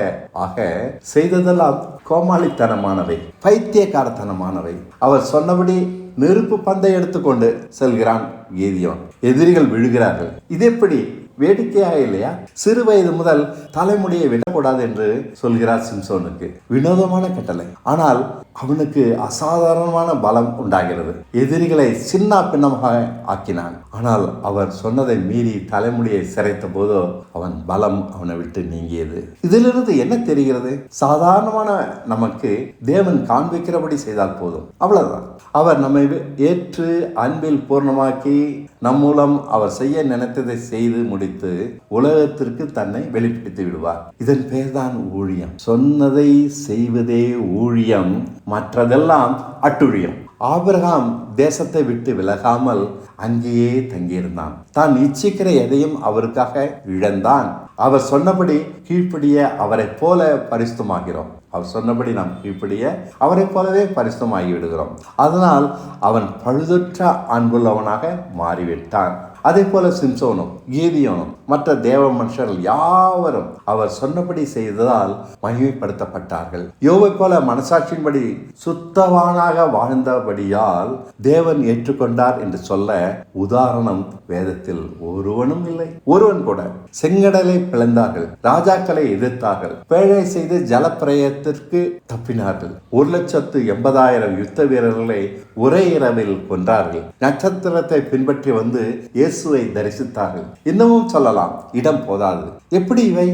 Speaker 1: ஆக செய்ததெல்லாம் கோமாளித்தனமானவை, பைத்தியக்காரத்தனமானவை. அவர் சொன்னபடி நெருப்பு பந்தை எடுத்துக்கொண்டு செல்கிறான் கீதியோன். எதிரிகள் விழுகிறார்கள். இது எப்படி? வேடிக்கையாக இல்லையா? சிறு வயது முதல் தலைமுடியை விடக்கூடாது என்று சொல்கிறார் சிம்சோனுக்கு. வினோதமான கட்டளை. ஆனால் அவனுக்கு அசாதாரணமான பலம் உண்டாகிறது. எதிரிகளை சின்ன பின்னமாக ஆக்கினான். ஆனால் அவர் சொன்னதை மீறி தலைமுடியை சிரைத்த போதோ அவன் பலம் அவனை விட்டு நீங்கியது. இதிலிருந்து என்ன தெரிகிறது? சாதாரணமான நமக்கு தேவன் காண்பிக்கிறபடி செய்தால் போதும், அவ்வளவுதான். அவர் நம்மை ஏற்று அன்பில் பூர்ணமாக்கி நம் மூலம் அவர் செய்ய நினைத்ததை செய்து முடித்து உலகத்திற்கு தன்னை வெளிப்படுத்தி விடுவார். இதன் பெயர்தான் ஊழியம். சொன்னதை செய்வதே ஊழியம், மற்றதெல்லாம் அட்டுழியம். ஆபிரகாம் தேசத்தை விட்டு விலகாமல் அங்கேயே தங்கியிருந்தான். தான் இச்சிக்கிற எதையும் அவருக்காக இழந்தான். அவர் சொன்னபடி கீழ்ப்படிய அவரை போல பரிசுத்தமாகிறோம். அவர் சொன்னபடி நாம் கீழ்ப்படிய அவரை போலவே பரிசுத்தமாகி விடுகிறோம். அதனால் அவன் பழுதற்ற அன்புள்ளவனாக மாறிவிட்டான். அதே போல சிம்சோனும் கீதியோனும் மற்ற தேவ மனுஷர்கள் யாவரும் அவர் சொன்னபடி செய்ததால் மகிமைப்படுத்தப்பட்டார்கள். யோபை போல மனசாட்சியின்படி சுத்தவானாக வாழ்ந்தபடியால் தேவன் ஏற்றுக்கொண்டார் என்று சொல்ல உதாரணம் வேதத்தில் ஒருவனும் இல்லை. ஒருவன் கூட. செங்கடலை பிளந்தார்கள், ராஜாக்களை எதிர்த்தார்கள், பேழை செய்து ஜலப்பிரயத்திற்கு தப்பினார்கள். 1,80,000 யுத்த வீரர்களை ஒரே இரவில் கொன்றார்கள். நட்சத்திரத்தை பின்பற்றி வந்து இயேசுவை தரிசித்தார்கள். இன்னமும் சொல்லலாம், இடம் போதாது. எப்படி இவை?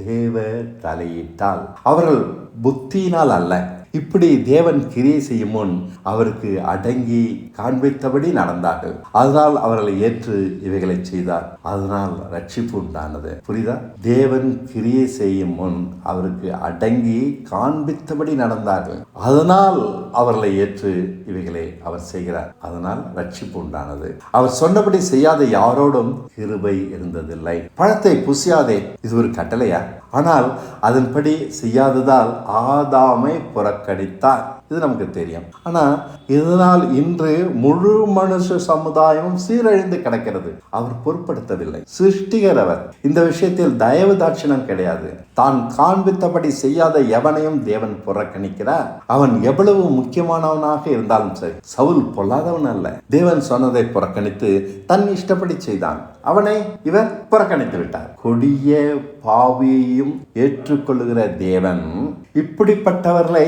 Speaker 1: தேவ தலையிட்டால். அவர்கள் புத்தியினால் அல்ல. இப்படி தேவன் கிரியை செய்யும் முன் அவருக்கு அடங்கி காண்பித்தபடி நடந்தார்கள். அதனால் அவர்களை ஏற்று இவைகளை செய்தார். அதனால் ரட்சிப்பு உண்டானது. புரியுதா? தேவன் கிரியை செய்யும் முன் அவருக்கு அடங்கி காண்பித்தபடி நடந்தார்கள். அதனால் அவர்களை ஏற்று இவைகளை அவர் செய்கிறார். அதனால் ரட்சிப்பு உண்டானது. அவர் சொன்னபடி செய்யாத யாரோடும் கிருபை இருந்ததில்லை. பழத்தை புசியாதே, இது ஒரு கட்டளையா? ஆனால் அதன்படி செய்யாததால் ஆதாமை புறக்கணித்தார். இது நமக்கு தெரியும். ஆனால் இதனால் இன்று முழு மனுஷ சமுதாயமும் சீரழிந்து கிடக்கிறது. அவர் பொருட்படுத்தவில்லை. சிருஷ்டிகரவர். இந்த விஷயத்தில் தயவு தாட்சிணம் கிடையாது. தான் காண்பித்தபடி செய்யாத எவனையும் தேவன் புறக்கணிக்கிறார். அவன் எவ்வளவு முக்கியமானவனாக இருந்தாலும் சரி. சவுல் பொல்லாதவன் அல்ல. தேவன் சொன்னதை புறக்கணித்து தன் இஷ்டப்படி செய்தான். அவனை இவர் புறக்கணித்து விட்டார். கொடிய பாவியையும் ஏற்றுக்கொள்ளுகிற தேவன் இப்படிப்பட்டவர்களை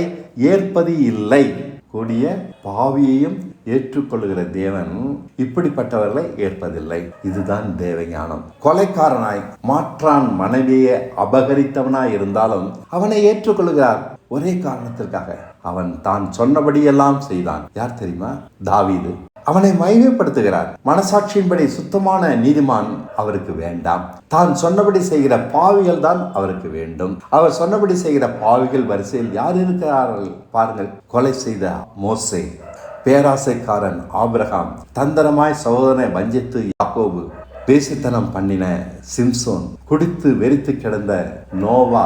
Speaker 1: ஏற்பது இல்லை. கொடிய பாவியையும் ஏற்றுக்கொள்ளுகிற தேவன் இப்படிப்பட்டவர்களை ஏற்பதில்லை. இதுதான் தேவஞானம். கொலைக்காரனாய் மாற்றான் மனைவியை அபகரித்தவனாய் இருந்தாலும் அவனை ஏற்றுக்கொள்கிறார். ஒரே காரணத்திற்காக அவன் தான் சொன்னபடியெல்லாம் செய்தான். யார் தெரியுமா? தாவீது. அவனை மகிமைப்படுத்துகிறார். மனசாட்சியின்படி சுத்தமான நீதிமான் அவருக்கு வேண்டாம். தான் சொன்னபடி செய்கிற பாவிகள் தான் அவருக்கு வேண்டும். அவர் சொன்னபடி செய்கிற பாவிகள் வரிசையில் யார் இருக்கிறார்கள் பாருங்கள். கொலை செய்த மோசே, பேராசைக்காரன் ஆபிரகாம், தந்திரமாய் சகோதரனை வஞ்சித்து யாக்கோபு, பேசித்தனம் பண்ணின சிம்சோன், குடித்து வெறித்து கிடந்த நோவா,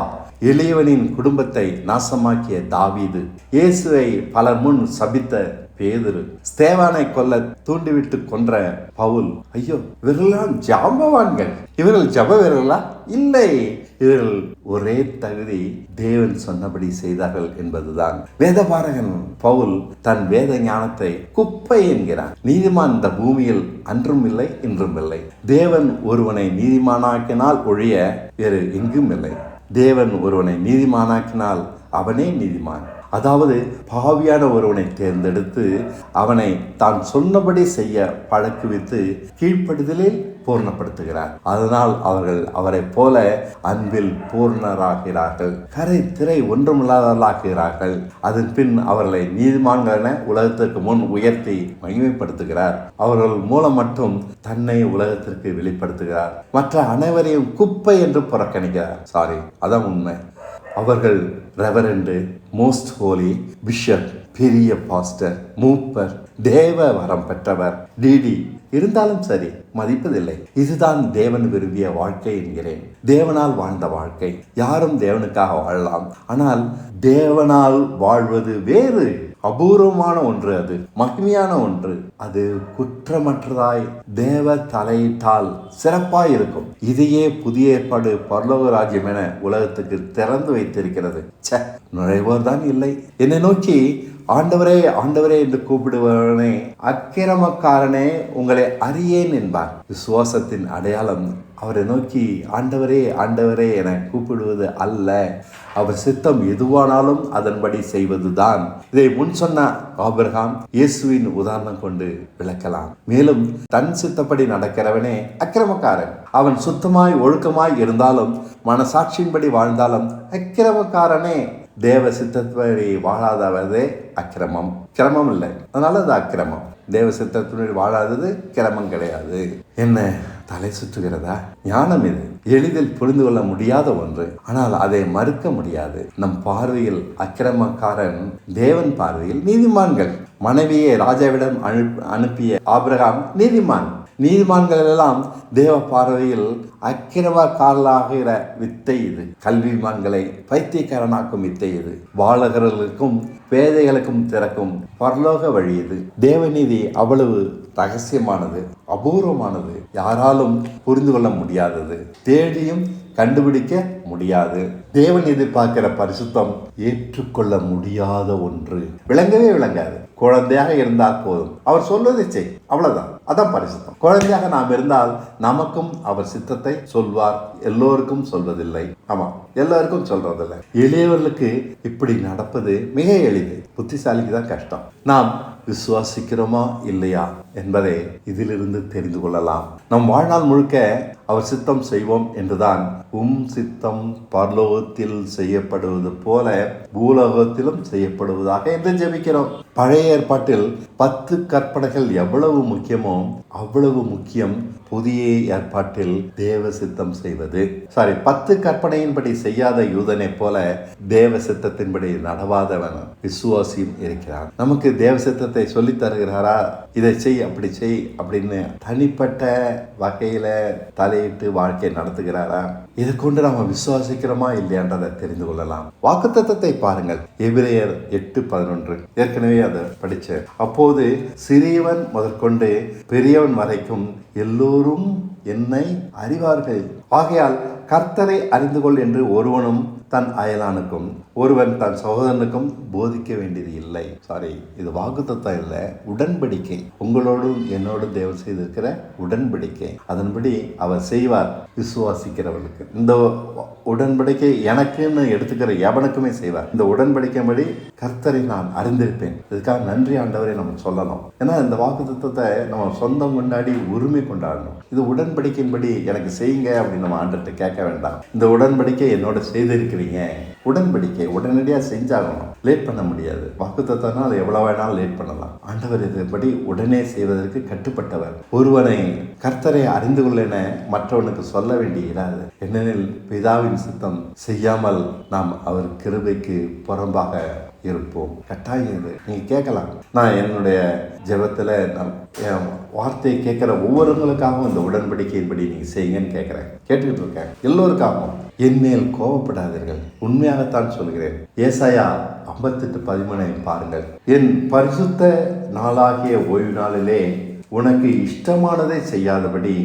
Speaker 1: எளியவனின் குடும்பத்தை நாசமாக்கிய தாவீது, இயேசுவை பலர் முன் சபித்த பேதுரு, ஸ்தேவானை கொல்ல தூண்டிவிட்டு கொன்ற பவுல். ஐயோ, இவர்களெல்லாம் ஜாம்பவான்கள். இவர்கள் ஜப வீரர்களா? இல்லை. இவர்கள் ஒரே தகுதி தேவன் சொன்னபடி செய்தார்கள் என்பதுதான். வேதபாரகன் பவுல் தன் வேத ஞானத்தை குப்பை என்கிறான். நீதிமான் இந்த பூமியில் அன்றும் இல்லை, இன்றும் இல்லை. தேவன் ஒருவனை நீதிமானாக்கினால் ஒழிய வேறு எங்கும் இல்லை. தேவன் ஒருவனை நீதிமானாக்கினால் அவனே நீதிமான். அதாவது பாவியான ஒருவனை தேர்ந்தெடுத்து அவனை தான் சொன்னபடி செய்ய பழக்குவித்து கீழ்ப்படுதலில் பூர்ணப்படுத்துகிறார். அதனால் அவர்கள் அவரை போல அன்பில் பூர்ணராகிறார்கள். கரை திரை ஒன்றுமில்லாதவர்களாகிறார்கள். அதன் பின் அவர்களை நீதிமான்களென உலகத்திற்கு முன் உயர்த்தி மகிமைப்படுத்துகிறார். அவர்கள் மூலம் மட்டும் தன்னை உலகத்திற்கு வெளிப்படுத்துகிறார். மற்ற அனைவரையும் குப்பை என்று புறக்கணிக்கிறார். அதான் உண்மை. அவர்கள் ரெவரண்டு, மோஸ்ட் ஹோலி, பிஷப், பெரிய பாஸ்டர், மூப்பர், தேவ வரம் பெற்றவர், டிடி இருந்தாலும் சரி மதிப்பதில்லை. இதுதான் தேவன் விரும்பிய வாழ்க்கை என்கிறேன். தேவனால் வாழ்ந்த வாழ்க்கை. யாரும் தேவனுக்காக வாழலாம். ஆனால் தேவனால் வாழ்வது வேறு. அபூர்வமான ஒன்று. அது மகிமையான ஒன்று. அது குற்றமற்றதாய் தேவ தலையிட்டால் சிறப்பாய் இருக்கும். இதையே புதிய ஏற்பாடு பரலோக ராஜ்யம் என உலகத்துக்கு திறந்து வைத்திருக்கிறது. நுழைவோர் தான் இல்லை. என்னை நோக்கி ஆண்டவரே ஆண்டவரே என்று கூப்பிடுவனே, அக்கிரமக்காரனே உங்களை அறியேன் என்பார். விசுவாசத்தின் அடையாளம் அவரை நோக்கி ஆண்டவரே ஆண்டவரே என கூப்பிடுவது அல்ல, அவர் சித்தம் எதுவானாலும் அதன்படி செய்வதுதான். இதை முன் சொன்ன ஆபிரகாம் இயேசுவின் உதாரணம் கொண்டு விளக்கலாம். மேலும் தன் சித்தப்படி நடக்கிறவனே அக்கிரமக்காரன். அவன் சுத்தமாய் ஒழுக்கமாய் இருந்தாலும் மனசாட்சியின்படி வாழ்ந்தாலும் அக்கிரமக்காரனே. தேவ சித்தப்படி வாழாதவதே அக்கிரமம். கிரமம் இல்லை, அதனால அது அக்கிரமம். தேவ சித்தத்தினுடைய வாழாதது கிரமம் கிடையாது. என்ன தலை சுற்றுகிறதா? ஞானம் இது எளிதில் புரிந்து கொள்ள முடியாத ஒன்று. ஆனால் அதை மறுக்க முடியாது. நம் பார்வையில் அக்கிரமக்காரன், தேவன் பார்வையில் நீதிமான்கள். மனைவியை ராஜாவிடம் அனுப்பிய ஆபிரகாம் நீதிமான். நீதிமான்கள் எல்லாம் தேவ பார்வையில் அக்கிரமக்காரர்களாகிற வித்தை இது. கல்விமான்களை பைத்தியக்காரனாக்கும் வித்தை இது. பாலகர்களுக்கும் பேதைகளுக்கும் திறக்கும் பரலோக வழி இது. தேவநீதி அவ்வளவு ரகசியமானது, அபூர்வமானது, யாராலும் புரிந்து கொள்ள முடியாதது, தேடியும் கண்டுபிடிக்க முடியாது. தேவன் எதிர்பார்க்கிற பரிசுத்தம் ஏற்றுக்கொள்ள முடியாத ஒன்று. விளங்கவே விளங்காது. குழந்தையாக இருந்தால் போதும், அவர் சொல்வதை செய், அவ்வளவுதான். அதான் பரிசுத்தம். குழந்தையாக நாம் இருந்தால் நமக்கும் அவர் சித்தத்தை சொல்வார். எல்லோருக்கும் சொல்வதில்லை. ஆமா, எல்லாருக்கும் சொல்றதில்லை. எளியவர்களுக்கு இப்படி நடப்பது மிக எளிது. புத்திசாலிக்கு தான் கஷ்டம். நாம் விசுவாசிக்கிறோமா இல்லையா என்பதை இதிலிருந்து தெரிந்து கொள்ளலாம். நம் வாழ்நாள் முழுக்க அவர் சித்தம் செய்வோம் என்றுதான் சித்தம் பரலோகத்தில் செய்யப்படுவது போல பூலோகத்திலும் செய்யப்படுவதாக என்று ஜெபிக்கிறோம். பழைய ஏற்பாட்டில் 10 கற்பனைகள் எவ்வளவு முக்கியமோ அவ்வளவு முக்கியம் புதிய ஏற்பாட்டில் தேவ சித்தம் செய்வது. 10 கற்பனையின்படி செய்யாத யூதனை போல தேவ சித்தத்தின்படி நடவாதவன் விசுவாசியும் இருக்கிறான். நமக்கு தேவ சித்தத்தை சொல்லி தருகிறாரா? இதை செய், அப்படி செய் அப்படின்னு தனிப்பட்ட வகையில தலையிட்டு வாழ்க்கை நடத்துகிறாரா? இதை கொண்டு நாம விசுவாசிக்கிறோமா இல்லையான்றதை தெரிந்து கொள்ளலாம். வாக்குத்தத்தத்தை பாருங்கள். எபிரேயர் 8:11 ஏற்கனவே அதை படிச்சேன். அப்போது சிறியவன் முதற்கொண்டு பெரியவன் வரைக்கும் எல்லோரும் என்னை அறிவார்கள். ஆகையால் கர்த்தரை அறிந்து கொள் என்று ஒருவனும் தன் அயலானுக்கும் ஒருவன் தன் சகோதரனுக்கும் போதிக்க வேண்டியது இல்லை. இது வாக்குத்தத்தம் இல்லை, உடன்படிக்கை. உங்களோடும் என்னோடும் தேவன் செய்திருக்கிற உடன்படிக்கை. அதன்படி அவர் செய்வார் விசுவாசிக்கிறவர்களுக்கு. இந்த உடன்படிக்கை எனக்குன்னு எடுத்துக்கிற எவனுக்குமே செய்வார். இந்த உடன்படிக்கைப்படி கர்த்தரை நான் அறிந்திருப்பேன். இதுக்காக நன்றி ஆண்டவரை நம்ம சொல்லணும். ஏன்னா இந்த வாக்குத்தத்தத்தை நம்ம சொந்தம் கொண்டாடி உரிமை கொண்டாடணும். இது உடன்படிக்கையின்படி எனக்கு செய்யுங்க அப்படின்னு நம்ம ஆண்டர்கிட்ட கேட்க வேண்டாம். இந்த உடன்படிக்கை என்னோட செய்திருக்கிறீங்க. உடன்படிக்கை உடனடியாக செஞ்சாகணும். லேட் பண்ண முடியாது. வாக்குத்தத்தம்னா அது எவ்வளவு வேணாலும் லேட் பண்ணலாம். ஆண்டவர் இதுபடி உடனே செய்வதற்கு கட்டுப்பட்டவர். ஒருவனை கர்த்தரை அறிந்து கொள்ளென மற்றவனுக்கு சொல்ல வேண்டிய இராது. ஏனெனில் பிதாவின் சித்தம் செய்யாமல் நாம் அவர் கிருபைக்கு புறம்பாக இருப்போம். கட்டாயம் இது நீங்க கேட்கலாம். நான் என்னுடைய ஜெபத்துல என் வார்த்தையை கேட்கிற ஒவ்வொருவங்களுக்காகவும் இந்த உடன்படிக்கையின்படி நீங்க செய்யுங்கன்னு கேட்டுக்கிட்டு இருக்கேன். எல்லோருக்காகவும் என் மேல் கோபப்படாதீர்கள், உண்மையாகத்தான் சொல்கிறேன். ஏசாயா 58:13 பாருங்கள். என் பரிசுத்த நாளாகிய ஓய்வு நாளிலே உனக்கு இஷ்டமானதை செய்யாதபடி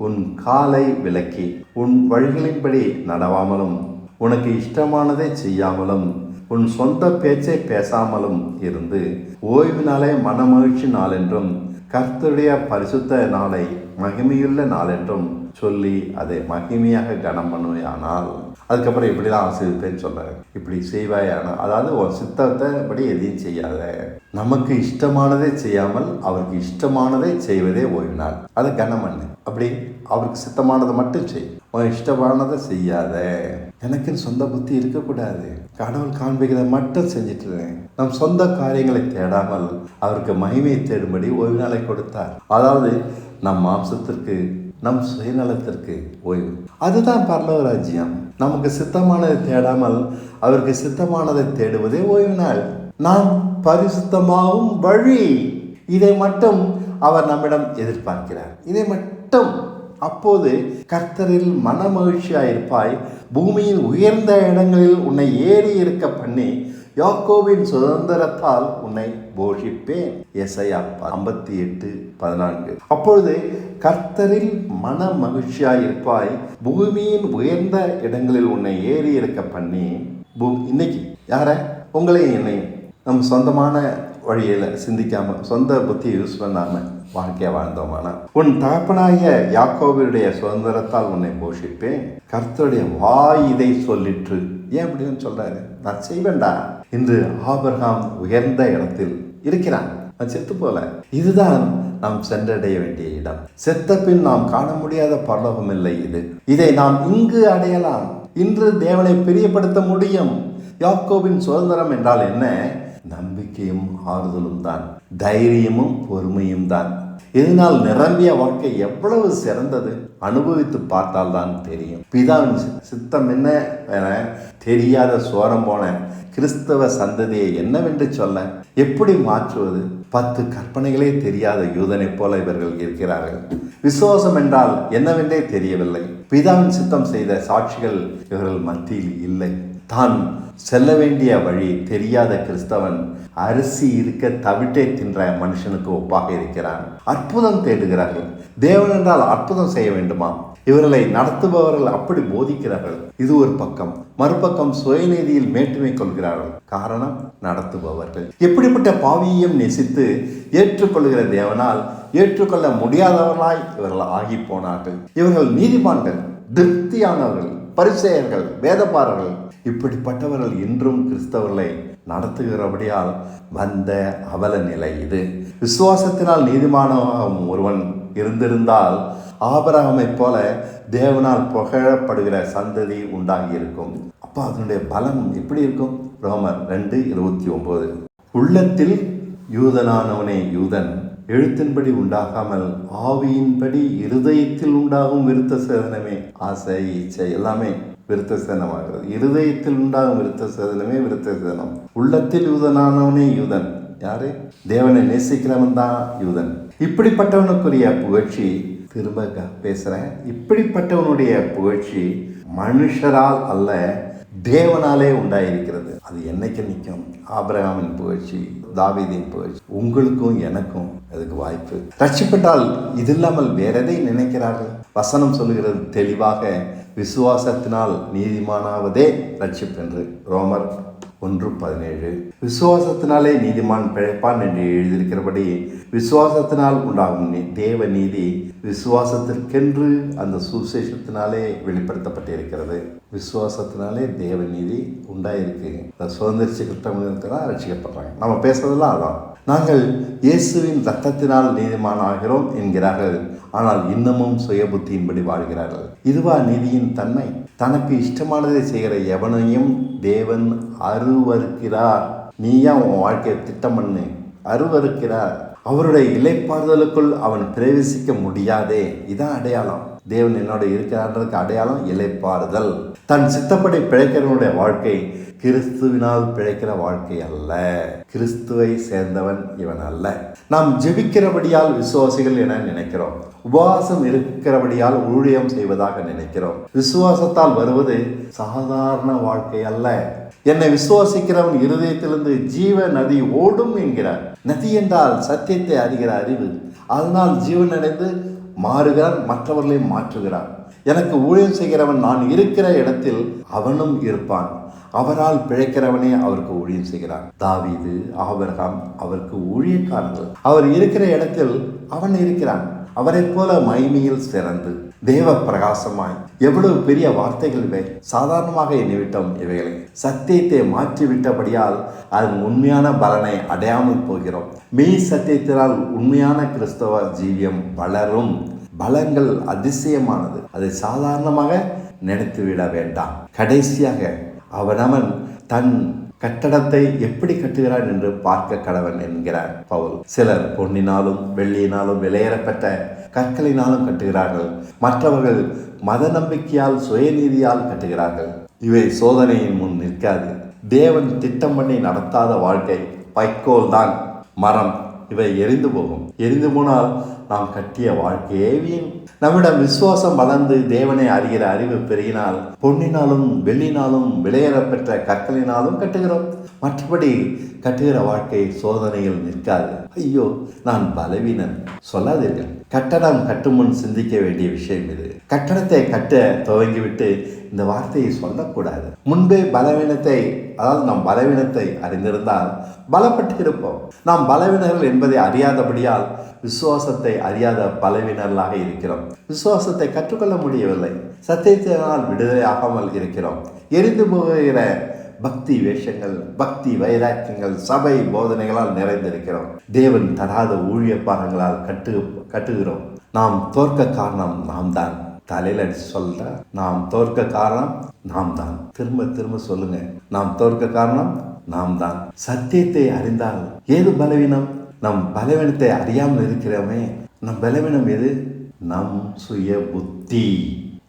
Speaker 1: உன் காலை விலக்கி உன் வழிகளின்படி நடவாமலும் உனக்கு இஷ்டமானதை செய்யாமலும் உன் சொந்த பேச்சை பேசாமலும் இருந்து ஓய்வு நாளை மனமகிழ்ச்சி நாள் என்றும் கர்த்தருடைய பரிசுத்த நாளை மகிமையுள்ள நாள் என்றும் சொல்லி அதை மகிமையாக கனம் பண்ணுவாயானால், அதுக்கப்புறம் இப்படிதான் ஆசீர்வதிப்பேன்னு சொல்றாரு. இப்படி செய்வாயானால், அதாவது ஒரு சித்தத்தை படி எதையும் செய்யாத, நமக்கு இஷ்டமானதை செய்யாமல் அவருக்கு இஷ்டமானதை செய்வதே ஓய்வு நாள். அதை கனம் பண்ணு. அப்படி அவருக்கு சித்தமானதை மட்டும் செய், உன் இஷ்டமானதை செய்யாத. எனக்குன்னு சொந்த புத்தி இருக்கக்கூடாது. கடவுள் காண்பிக்கிறத மட்டும் செஞ்சுட்டு நம் சொந்த காரியங்களை தேடாமல் அவருக்கு மகிமையை தேடும்படி ஓய்வு நாளை கொடுத்தார். அதாவது நம் மாம்சத்திற்கு நம் சுயநலத்திற்கு ஓய்வு. அதுதான் பரலோக ராஜ்யம். நமக்கு சித்தமானதை தேடாமல் அவருக்கு சித்தமானதை தேடுவதே ஓய்வு நாள். நாம் பரிசுத்தமாகும் வழி, இதை மட்டும் அவர் நம்மிடம் எதிர்பார்க்கிறார். இதை மட்டும். அப்போது கர்த்தரில் மன மகிழ்ச்சியாயிருப்பாய். பூமியின் உயர்ந்த இடங்களில் உன்னை ஏறி இருக்க பண்ணி யாக்கோபின் சுதந்திரத்தால் உன்னை போஷிப்பேன். ஏசாயா 58:14. அப்பொழுது கர்த்தரில் மன மகிழ்ச்சியாயிருப்பாய். பூமியின் உயர்ந்த இடங்களில் உன்னை ஏறி இருக்க பண்ணி. இன்னைக்கு யார உங்களையும் என்னையும் நம்ம சொந்தமான வழியில சிந்திக்காம சொந்த புத்தியை யூஸ் பண்ணாம வாழ்க்கையை வாழ்ந்தோமானா உன் தகப்பனாகிய யாக்கோபுடைய சுதந்திரத்தால் உன்னை போஷிப்பேன். கர்த்தருடைய வாய் இதை சொல்லிற்று. ஏன் அப்படின்னு சொல்றாரு? நான் செய்வேண்டா. இன்று ஆபிரகாம் உயர்ந்த இடத்தில் இருக்கிறான், நான் செத்து போல. இதுதான் நாம் சென்றடைய வேண்டிய இடம். செத்த பின் நாம் காண முடியாத பரலோகம் இல்லை இது. இதை நாம் இங்கு அடையலாம். இன்று தேவனை பிரியப்படுத்த முடியும். யாக்கோபின் சுதந்திரம் என்றால் என்ன? நம்பிக்கையும் ஆறுதலும் தான், தைரியமும் பொறுமையும் தான். இதனால் நிரம்பிய வாழ்க்கை எவ்வளவு சிறந்தது அனுபவித்து பார்த்தால் தான் தெரியும். பிதாவின் சித்தம் என்ன தெரியாத சோரம் போன கிறிஸ்தவ சந்ததியை என்னவென்று சொல்ல, எப்படி மாற்றுவது? 10 கற்பனைகளே தெரியாத யூதனை போல இவர்கள் இருக்கிறார்கள். விசுவாசம் என்றால் என்னவென்றே தெரியவில்லை. பிதாவின் சித்தம் செய்த சாட்சிகள் இவர்கள் மத்தியில் இல்லை. தான் செல்ல வேண்டிய வழி தெரியாத கிறிஸ்தவன் அரிசி இருக்க தவிட்டே தின்ற மனுஷனுக்கு ஒப்பாக இருக்கிறான். அற்புதம் தேடுகிறார்கள். தேவன் என்றால் அற்புதம் செய்ய வேண்டுமா? இவர்களை நடத்துபவர்கள் அப்படி போதிக்கிறார்கள். இது ஒரு பக்கம். மறுபக்கம் சுயநீதியில் மேட்டுமை கொள்கிறார்கள். காரணம், நடத்துபவர்கள். எப்படிப்பட்ட பாவியையும் நேசித்து ஏற்றுக்கொள்கிற தேவனால் ஏற்றுக்கொள்ள முடியாதவர்களாய் இவர்கள் ஆகி போனார்கள். இவர்கள் நீதிமான்கள், திருப்தியானவர்கள், பரிசேயர்கள், வேதபாரர்கள். இப்படிப்பட்டவர்கள் இன்றும் கிறிஸ்தவர்களை நடத்துகிறபடியால் வந்த அவல நிலை இது. விசுவாசத்தினால் நீதிமானாகும் ஒருவன் இருந்திருந்தால் ஆபிரகாமை போல தேவனால் புகழப்படுகிற சந்ததி உண்டாகி இருக்கும். அப்போ அதனுடைய பலம் எப்படி இருக்கும்? ரோமர் 2:29. உள்ளத்தில் யூதனானவனே யூதன், எழுத்தின்படி உண்டாகாமல் ஆவியின்படி இருதயத்தில் உண்டாகும் விருத்த சேதனமே. ஆசை, இச்சை எல்லாமே விருத்த சேதனமாகிறது. இருதயத்தில் உண்டாகும் விருத்த சேதனமே விருத்த சேதனம். உள்ளத்தில் யூதனானவனே யூதன். யாரு? தேவனை நேசிக்கிறவன் தான் யூதன். இப்படிப்பட்டவனுக்குரிய புகழ்ச்சி, திரும்ப பேசுறேன், இப்படிப்பட்டவனுடைய புகழ்ச்சி மனுஷரால் அல்ல, தேவனாலே உண்டாயிருக்கிறது. அது என்னைக்கு நிற்கும்? ஆபிரகாமின் புகழ்ச்சி, தாவீதின் புகழ்ச்சி உங்களுக்கும் எனக்கும் அதுக்கு வாய்ப்பு. ரட்சிப்பட்டால் இது இல்லாமல் வேற எதை நினைக்கிறார்கள்? வசனம் சொல்லுகிறது தெளிவாக, விசுவாசத்தினால் நீதிமானாவதே ரட்சிப்பு என்று. ரோமர் 1:17. விசுவாசத்தினாலே நீதிமான் பிழைப்பான் என்று எழுதியிருக்கிறபடி விசுவாசத்தினால் உண்டாகும் தேவ நீதி விசுவாசத்திற்கென்று அந்த சுசேஷத்தினாலே வெளிப்படுத்தப்பட்டிருக்கிறது. விசுவாசத்தினாலே தேவ நீதி உண்டாயிருக்கு. சுதந்திரிச்சுக்கிட்டவங்க தான் ரட்சிக்கப்படுறாங்க. நம்ம பேசுறதெல்லாம் அதான். நாங்கள் இயேசுவின் ரத்தத்தினால் நீதிமானாகிறோம் என்கிறார்கள், ஆனால் இன்னமும் சுய புத்தியின்படி வாழ்கிறார்கள். இதுவா நீதியின் தன்மை? தனக்கு இஷ்டமானதை செய்கிற எவனையும் தேவன் அருவருக்கிறார். நீயா உன் வாழ்க்கையை திட்டம் பண்ணு, அருவருக்கிறார். அவருடைய இளைப்பாறுதலுக்குள் அவன் பிரவேசிக்க முடியாதே. இதான் அடையாளம். தேவன் என்னோட இருக்கிறான்றதுக்கு அடையாளம் இளைப்பாறுதல். தன் சித்தப்படி பிழைக்கிறவனுடைய வாழ்க்கை கிறிஸ்துவினால் பிழைக்கிற வாழ்க்கை அல்ல. கிறிஸ்துவை சேர்ந்தவன் இவன் அல்ல. நாம் ஜெபிக்கிறபடியால் விசுவாசிகள் என நினைக்கிறோம். உபவாசம் இருக்கிறபடியால் ஊழியம் செய்வதாக நினைக்கிறோம். விசுவாசத்தால் வருவது சாதாரண வாழ்க்கை அல்ல. என்னை விசுவாசிக்கிறவன் இருதயத்திலிருந்து ஜீவ நதி ஓடும் என்கிறார். நதி என்றால் சத்தியத்தை அறிகிற அறிவு. அதனால் ஜீவன் அடைந்து மாறுகிறான், மற்றவர்களை மாற்றுகிறான். எனக்கு ஊழியம் செய்கிறவன் நான் இருக்கிற இடத்தில் அவனும் இருப்பான். அவரால் பிழைக்கிறவனே அவருக்கு ஊழியம் செய்கிறான். தாவீது, ஆபிரகாம் அவருக்கு ஊழியக்காரர்கள். அவர் இருக்கிற இடத்தில் அவன் இருக்கிறான். அவரை போல மகிமையில் சிறந்து தேவ பிரகாசமாய். எவ்வளவு பெரிய வார்த்தைகள் இவை! சாதாரணமாக எண்ணிவிட்டோம் இவைகளை. சத்தியத்தை மாற்றிவிட்டபடியால் அதன் உண்மையான பலனை அடையாமல் போகிறோம். மெய் சத்தியத்தினால் உண்மையான கிறிஸ்தவ ஜீவியம் வளரும். பலங்கள் அதிசயமானது. அதை சாதாரணமாக நினைத்துவிட வேண்டாம். கடைசியாக அவனவன் தன் கட்டடத்தை எப்படி கட்டுகிறான் என்று பார்க்க கடவன் என்கிறார் பவுல். சிலர் பொன்னினாலும் வெள்ளியினாலும் விலையேறப்பட்ட கற்களினாலும் கட்டுகிறார்கள். மற்றவர்கள் மத நம்பிக்கையால் சுயநீதியால் கட்டுகிறார்கள். இவை சோதனையின் முன் நிற்காது. தேவன் திட்டம் பண்ணி நடத்தாத வாழ்க்கை வைக்கோல் தான், மரம். இவை எரிந்து போகும். எரிந்து போனால் நாம் கட்டிய வாழ்க்கையே வீண். நம்மிடம் விசுவாசம் வளர்ந்து தேவனை அறிகிற அறிவு பெருகினால் பொன்னினாலும் வெள்ளினாலும் விலையேறப்பெற்ற கற்களினாலும் கட்டுகிறோம். மற்றபடி கட்டுகிற வாழ்க்கை சோதனையில் நிற்காது. ஐயோ, நான் பலவீனன் சொல்லாதீர்கள். கட்டடம் கட்டும் முன் சிந்திக்க வேண்டிய விஷயம் இது. கட்டடத்தை கட்ட துவங்கிவிட்டு இந்த வார்த்தையை சொல்லக்கூடாது. முன்பே பலவீனத்தை, அதாவது நாம் பலவீனத்தை அறிந்திருந்தால் பலப்பட்டு இருப்போம். நாம் பலவீனர்கள் என்பதை அறியாதபடியால் விசுவாசத்தை அறியாத பலவீனர்களாக இருக்கிறோம். விசுவாசத்தை கற்றுக்கொள்ள முடியவில்லை. சத்தியத்தினால் விடுதலை ஆகாமல் இருக்கிறோம். எரிந்து போகிற பக்தி வேஷங்கள், பக்தி வைராக்கியங்கள், சபை போதனைகளால் நிறைந்திருக்கிறோம். தேவன் தராத ஊழிய பாகங்களால் கட்டுகிறோம். நாம் தோற்க காரணம் நாம் தான். தலையில் அடிச்சு சொல்ற, நாம் தோற்க காரணம் நாம் தான். திரும்ப திரும்ப சொல்லுங்க, நாம் தோற்க காரணம் நாம் தான். சத்தியத்தை அறிந்தால் ஏது பலவீனம்? நம் பலவீனத்தை அறியாமல் இருக்கிறோமே. நம் பலவீனம் எது? நம் சுய புத்தி.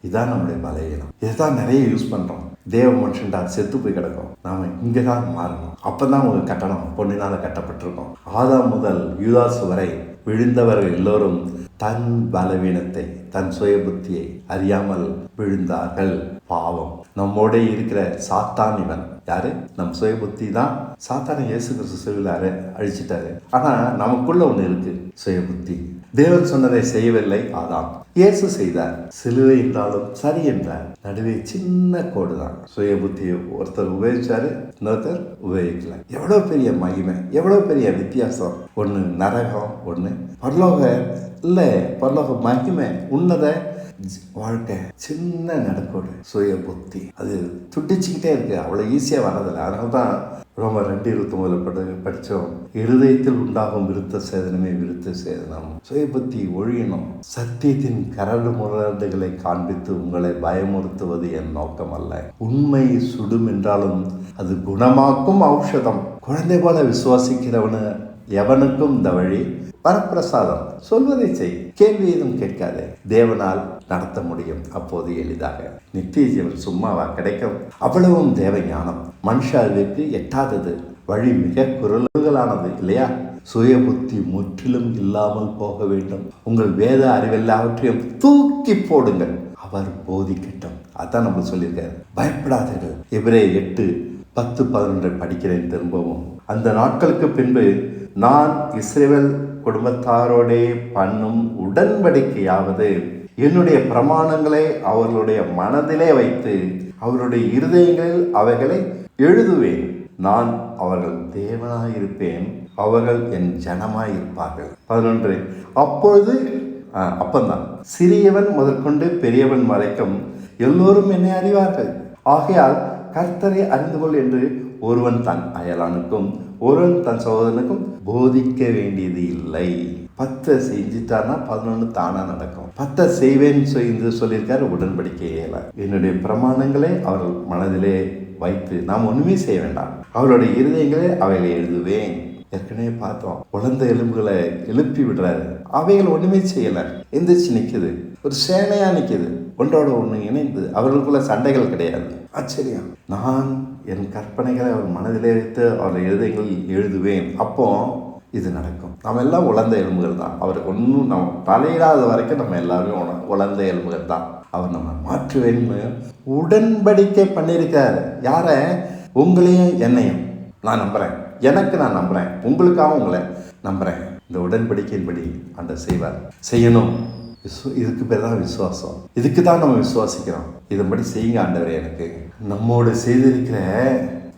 Speaker 1: இதுதான் நம்முடைய பலவீனம். இதுதான் நிறைய யூஸ் பண்றோம். தேவ மனுஷன்டா செத்து போய் கிடக்கும். நாம இங்கே தான் மாறணும். அப்பதான் ஒரு கட்டணம் பொன்னினால கட்டப்பட்டிருக்கோம். ஆதாம் முதல் யூதாசு வரை விழுந்தவர்கள் எல்லோரும் தன் பலவீனத்தை, தன் சுய புத்தியை அறியாமல் விழுந்தார்கள். பாவம். நம்மோட இருக்கிற சாத்தான் இவன். யாரு? நம் சுய புத்தி தான். சாத்தானை இயேசு கிறிஸ்து சிலுவையில அழிச்சிட்டாரு. ஆனா நமக்குள்ள ஒண்ணு இருக்கு, சுய புத்தி. தேவன் சொன்னதை செய்யவில்லை ஆதாம், இயேசு செய்தார். சிலுவை என்றாலும் சரி என்றார். நடுவே சின்ன கோடு தான். சுய புத்தியை ஒருத்தர் உபயோகிச்சாரு, இன்னொருத்தர் உபயோகிக்கல. எவ்வளவு பெரிய மகிமை, எவ்வளவு பெரிய வித்தியாசம். ஒன்று நரகம், ஒன்று பரலோக. இல்லை, பரலோக மகிமை, உன்னத வாழ்க்கை சின்ன நடக்கோடு, சுய புத்தி அது துடிச்சுக்கிட்டே இருக்கு, அவ்வளோ ஈஸியாக வர்றதில்லை. அதனால தான் ரோமர் 2:29 படித்தோம், இருதயத்தில் உண்டாகும் விருத்த சேதனமே விருத்த சேதனம். சுய புத்தி ஒழியணும். சத்தியத்தின் கரடு முரடுகளை காண்பித்து உங்களை பயமுறுத்துவது என் நோக்கம் அல்ல. உண்மை சுடும் என்றாலும் அது குணமாக்கும் ஔஷதம். குழந்தை போல விசுவாசிக்கிறவனு எவனுக்கும் இந்த வழி வரப்பிரசாதம். சொல்வதை செய், கேள்வி எதுவும் கேட்காதே. தேவனால் நடத்த முடியும். அப்போது எளிதாக. நித்திய ஜீவன் சும்மாவா கிடைக்கும்? அவ்வளவும் தேவ ஞானம். மனுஷ அறிவுக்கு எட்டாதது. வழி மிக குரல்களானது இல்லையா? சுய புத்தி முற்றிலும் இல்லாமல் போக வேண்டும். உங்கள் வேத அறிவெல்லாவற்றையும் தூக்கி போடுங்கள், அவர் போதிக்கட்டும். அதான் நம்ம சொல்லியிருக்காரு. பயப்படாதீர்கள். எபிரேயர் 8:10-11 படிக்கிறேன் திரும்பவும். அந்த நாட்களுக்கு பின்பு நான் இஸ்ரவேல் குடும்பத்தாரோடே பண்ணும் உடன்படிக்கையாவது என்னுடைய பிரமாணங்களை அவர்களுடைய மனதிலே வைத்து அவருடைய இருதயங்களில் அவைகளை எழுதுவேன். நான் அவர்கள் தேவனாயிருப்பேன், அவர்கள் என் ஜனமாயிருப்பார்கள். 11 அப்பொழுது அப்பந்தான் சிறியவன் முதற்கொண்டு பெரியவன் வரைக்கும் எல்லோரும் என்னை அறிவார்கள். ஆகையால் கர்த்தரை அறிந்து கொள் என்று ஒருவன் தன் அயலானுக்கும் ஒருவன் தன் சகோதரனுக்கும் போதிக்க வேண்டியது இல்லை. 10 செஞ்சிட்டார்னா 11 தானா நடக்கும். 10 செய்வேன்னு சொல்லியிருக்காரு உடன்படிக்கையில. என்னுடைய பிரமாணங்களை அவர்கள் மனதிலே வைத்து நாம் ஒண்ணுமே செய்ய வேண்டாம், அவருடைய இருதயங்களே அவைகளை எழுதுவேன். ஏற்கனவே பார்த்தோம், குழந்தை எலும்புகளை எழுப்பி விடுறாரு. அவைகள் ஒண்ணுமே செய்யல, எந்திரிச்சு நிக்குது, ஒரு சேனையா நிக்குது, ஒன்றோட ஒன்று இணைந்து. அவர்களுக்குள்ள சண்டைகள் கிடையாது. ஆச்சரியம். நான் என் கற்பனைகளை அவர் மனதிலே வைத்து அவருடைய இருதயங்களில் எழுதுவேன். அப்போ இது நடக்கும். நம்ம எல்லாம் உலர்ந்த எலும்புகள் தான். அவர் ஒன்றும் நம்ம தலையிடாத வரைக்கும் நம்ம எல்லாருமே உலர்ந்த எலும்புகள் தான். அவர் நம்ம மாற்றுவேன்னு உடன்படிக்கை பண்ணியிருக்காரு. யார? உங்களையும் என்னையும். நான் நம்புறேன், எனக்கு நான் நம்புறேன், உங்களுக்காக உங்களை நம்புறேன். இந்த உடன்படிக்கையின்படி அந்த செய்வார். செய்யணும். இதுக்கு பேர் தான் விசுவாசம். இதுக்கு தான் நம்ம விசுவாசிக்கிறோம். இதன்படி செய்யுங்க ஆண்டவரே. எனக்கு நம்மோடு செய்திருக்கிற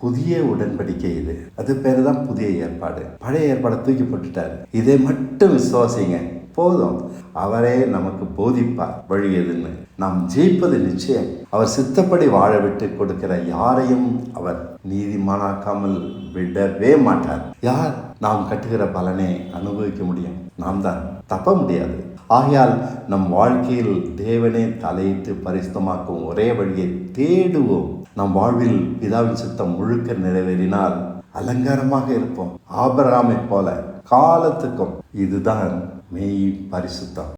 Speaker 1: புதிய உடன்படிக்கை இது. அது பேரு தான் புதிய ஏற்பாடு. பழைய ஏற்பாடை தூக்கி போட்டுட்டாரு. இதை மட்டும் விசுவாசிங்க போதும். அவரே நமக்கு போதிப்பார் வழி எதுன்னு. நாம் ஜெயிப்பது நிச்சயம். அவர் சித்தப்படி வாழ விட்டு கொடுக்கிற யாரையும் அவர் நீதிமானாக்காமல் விடவே மாட்டார். யார் நாம் கட்டுகிற பலனை அனுபவிக்க முடியும்? நாம் தான். தப்ப முடியாது. ஆகையால் நம் வாழ்க்கையில் தேவனே தலையிட்டு பரிசுத்தமாக்கும் ஒரே வழியை தேடுவோம். நம் வாழ்வில் பிதாவின் சித்தம் முழுக்க நிறைவேறினால் அலங்காரமாக இருப்போம். ஆபிரகாமை போல காலத்துக்கும். இதுதான் மெய் பரிசுத்தம்.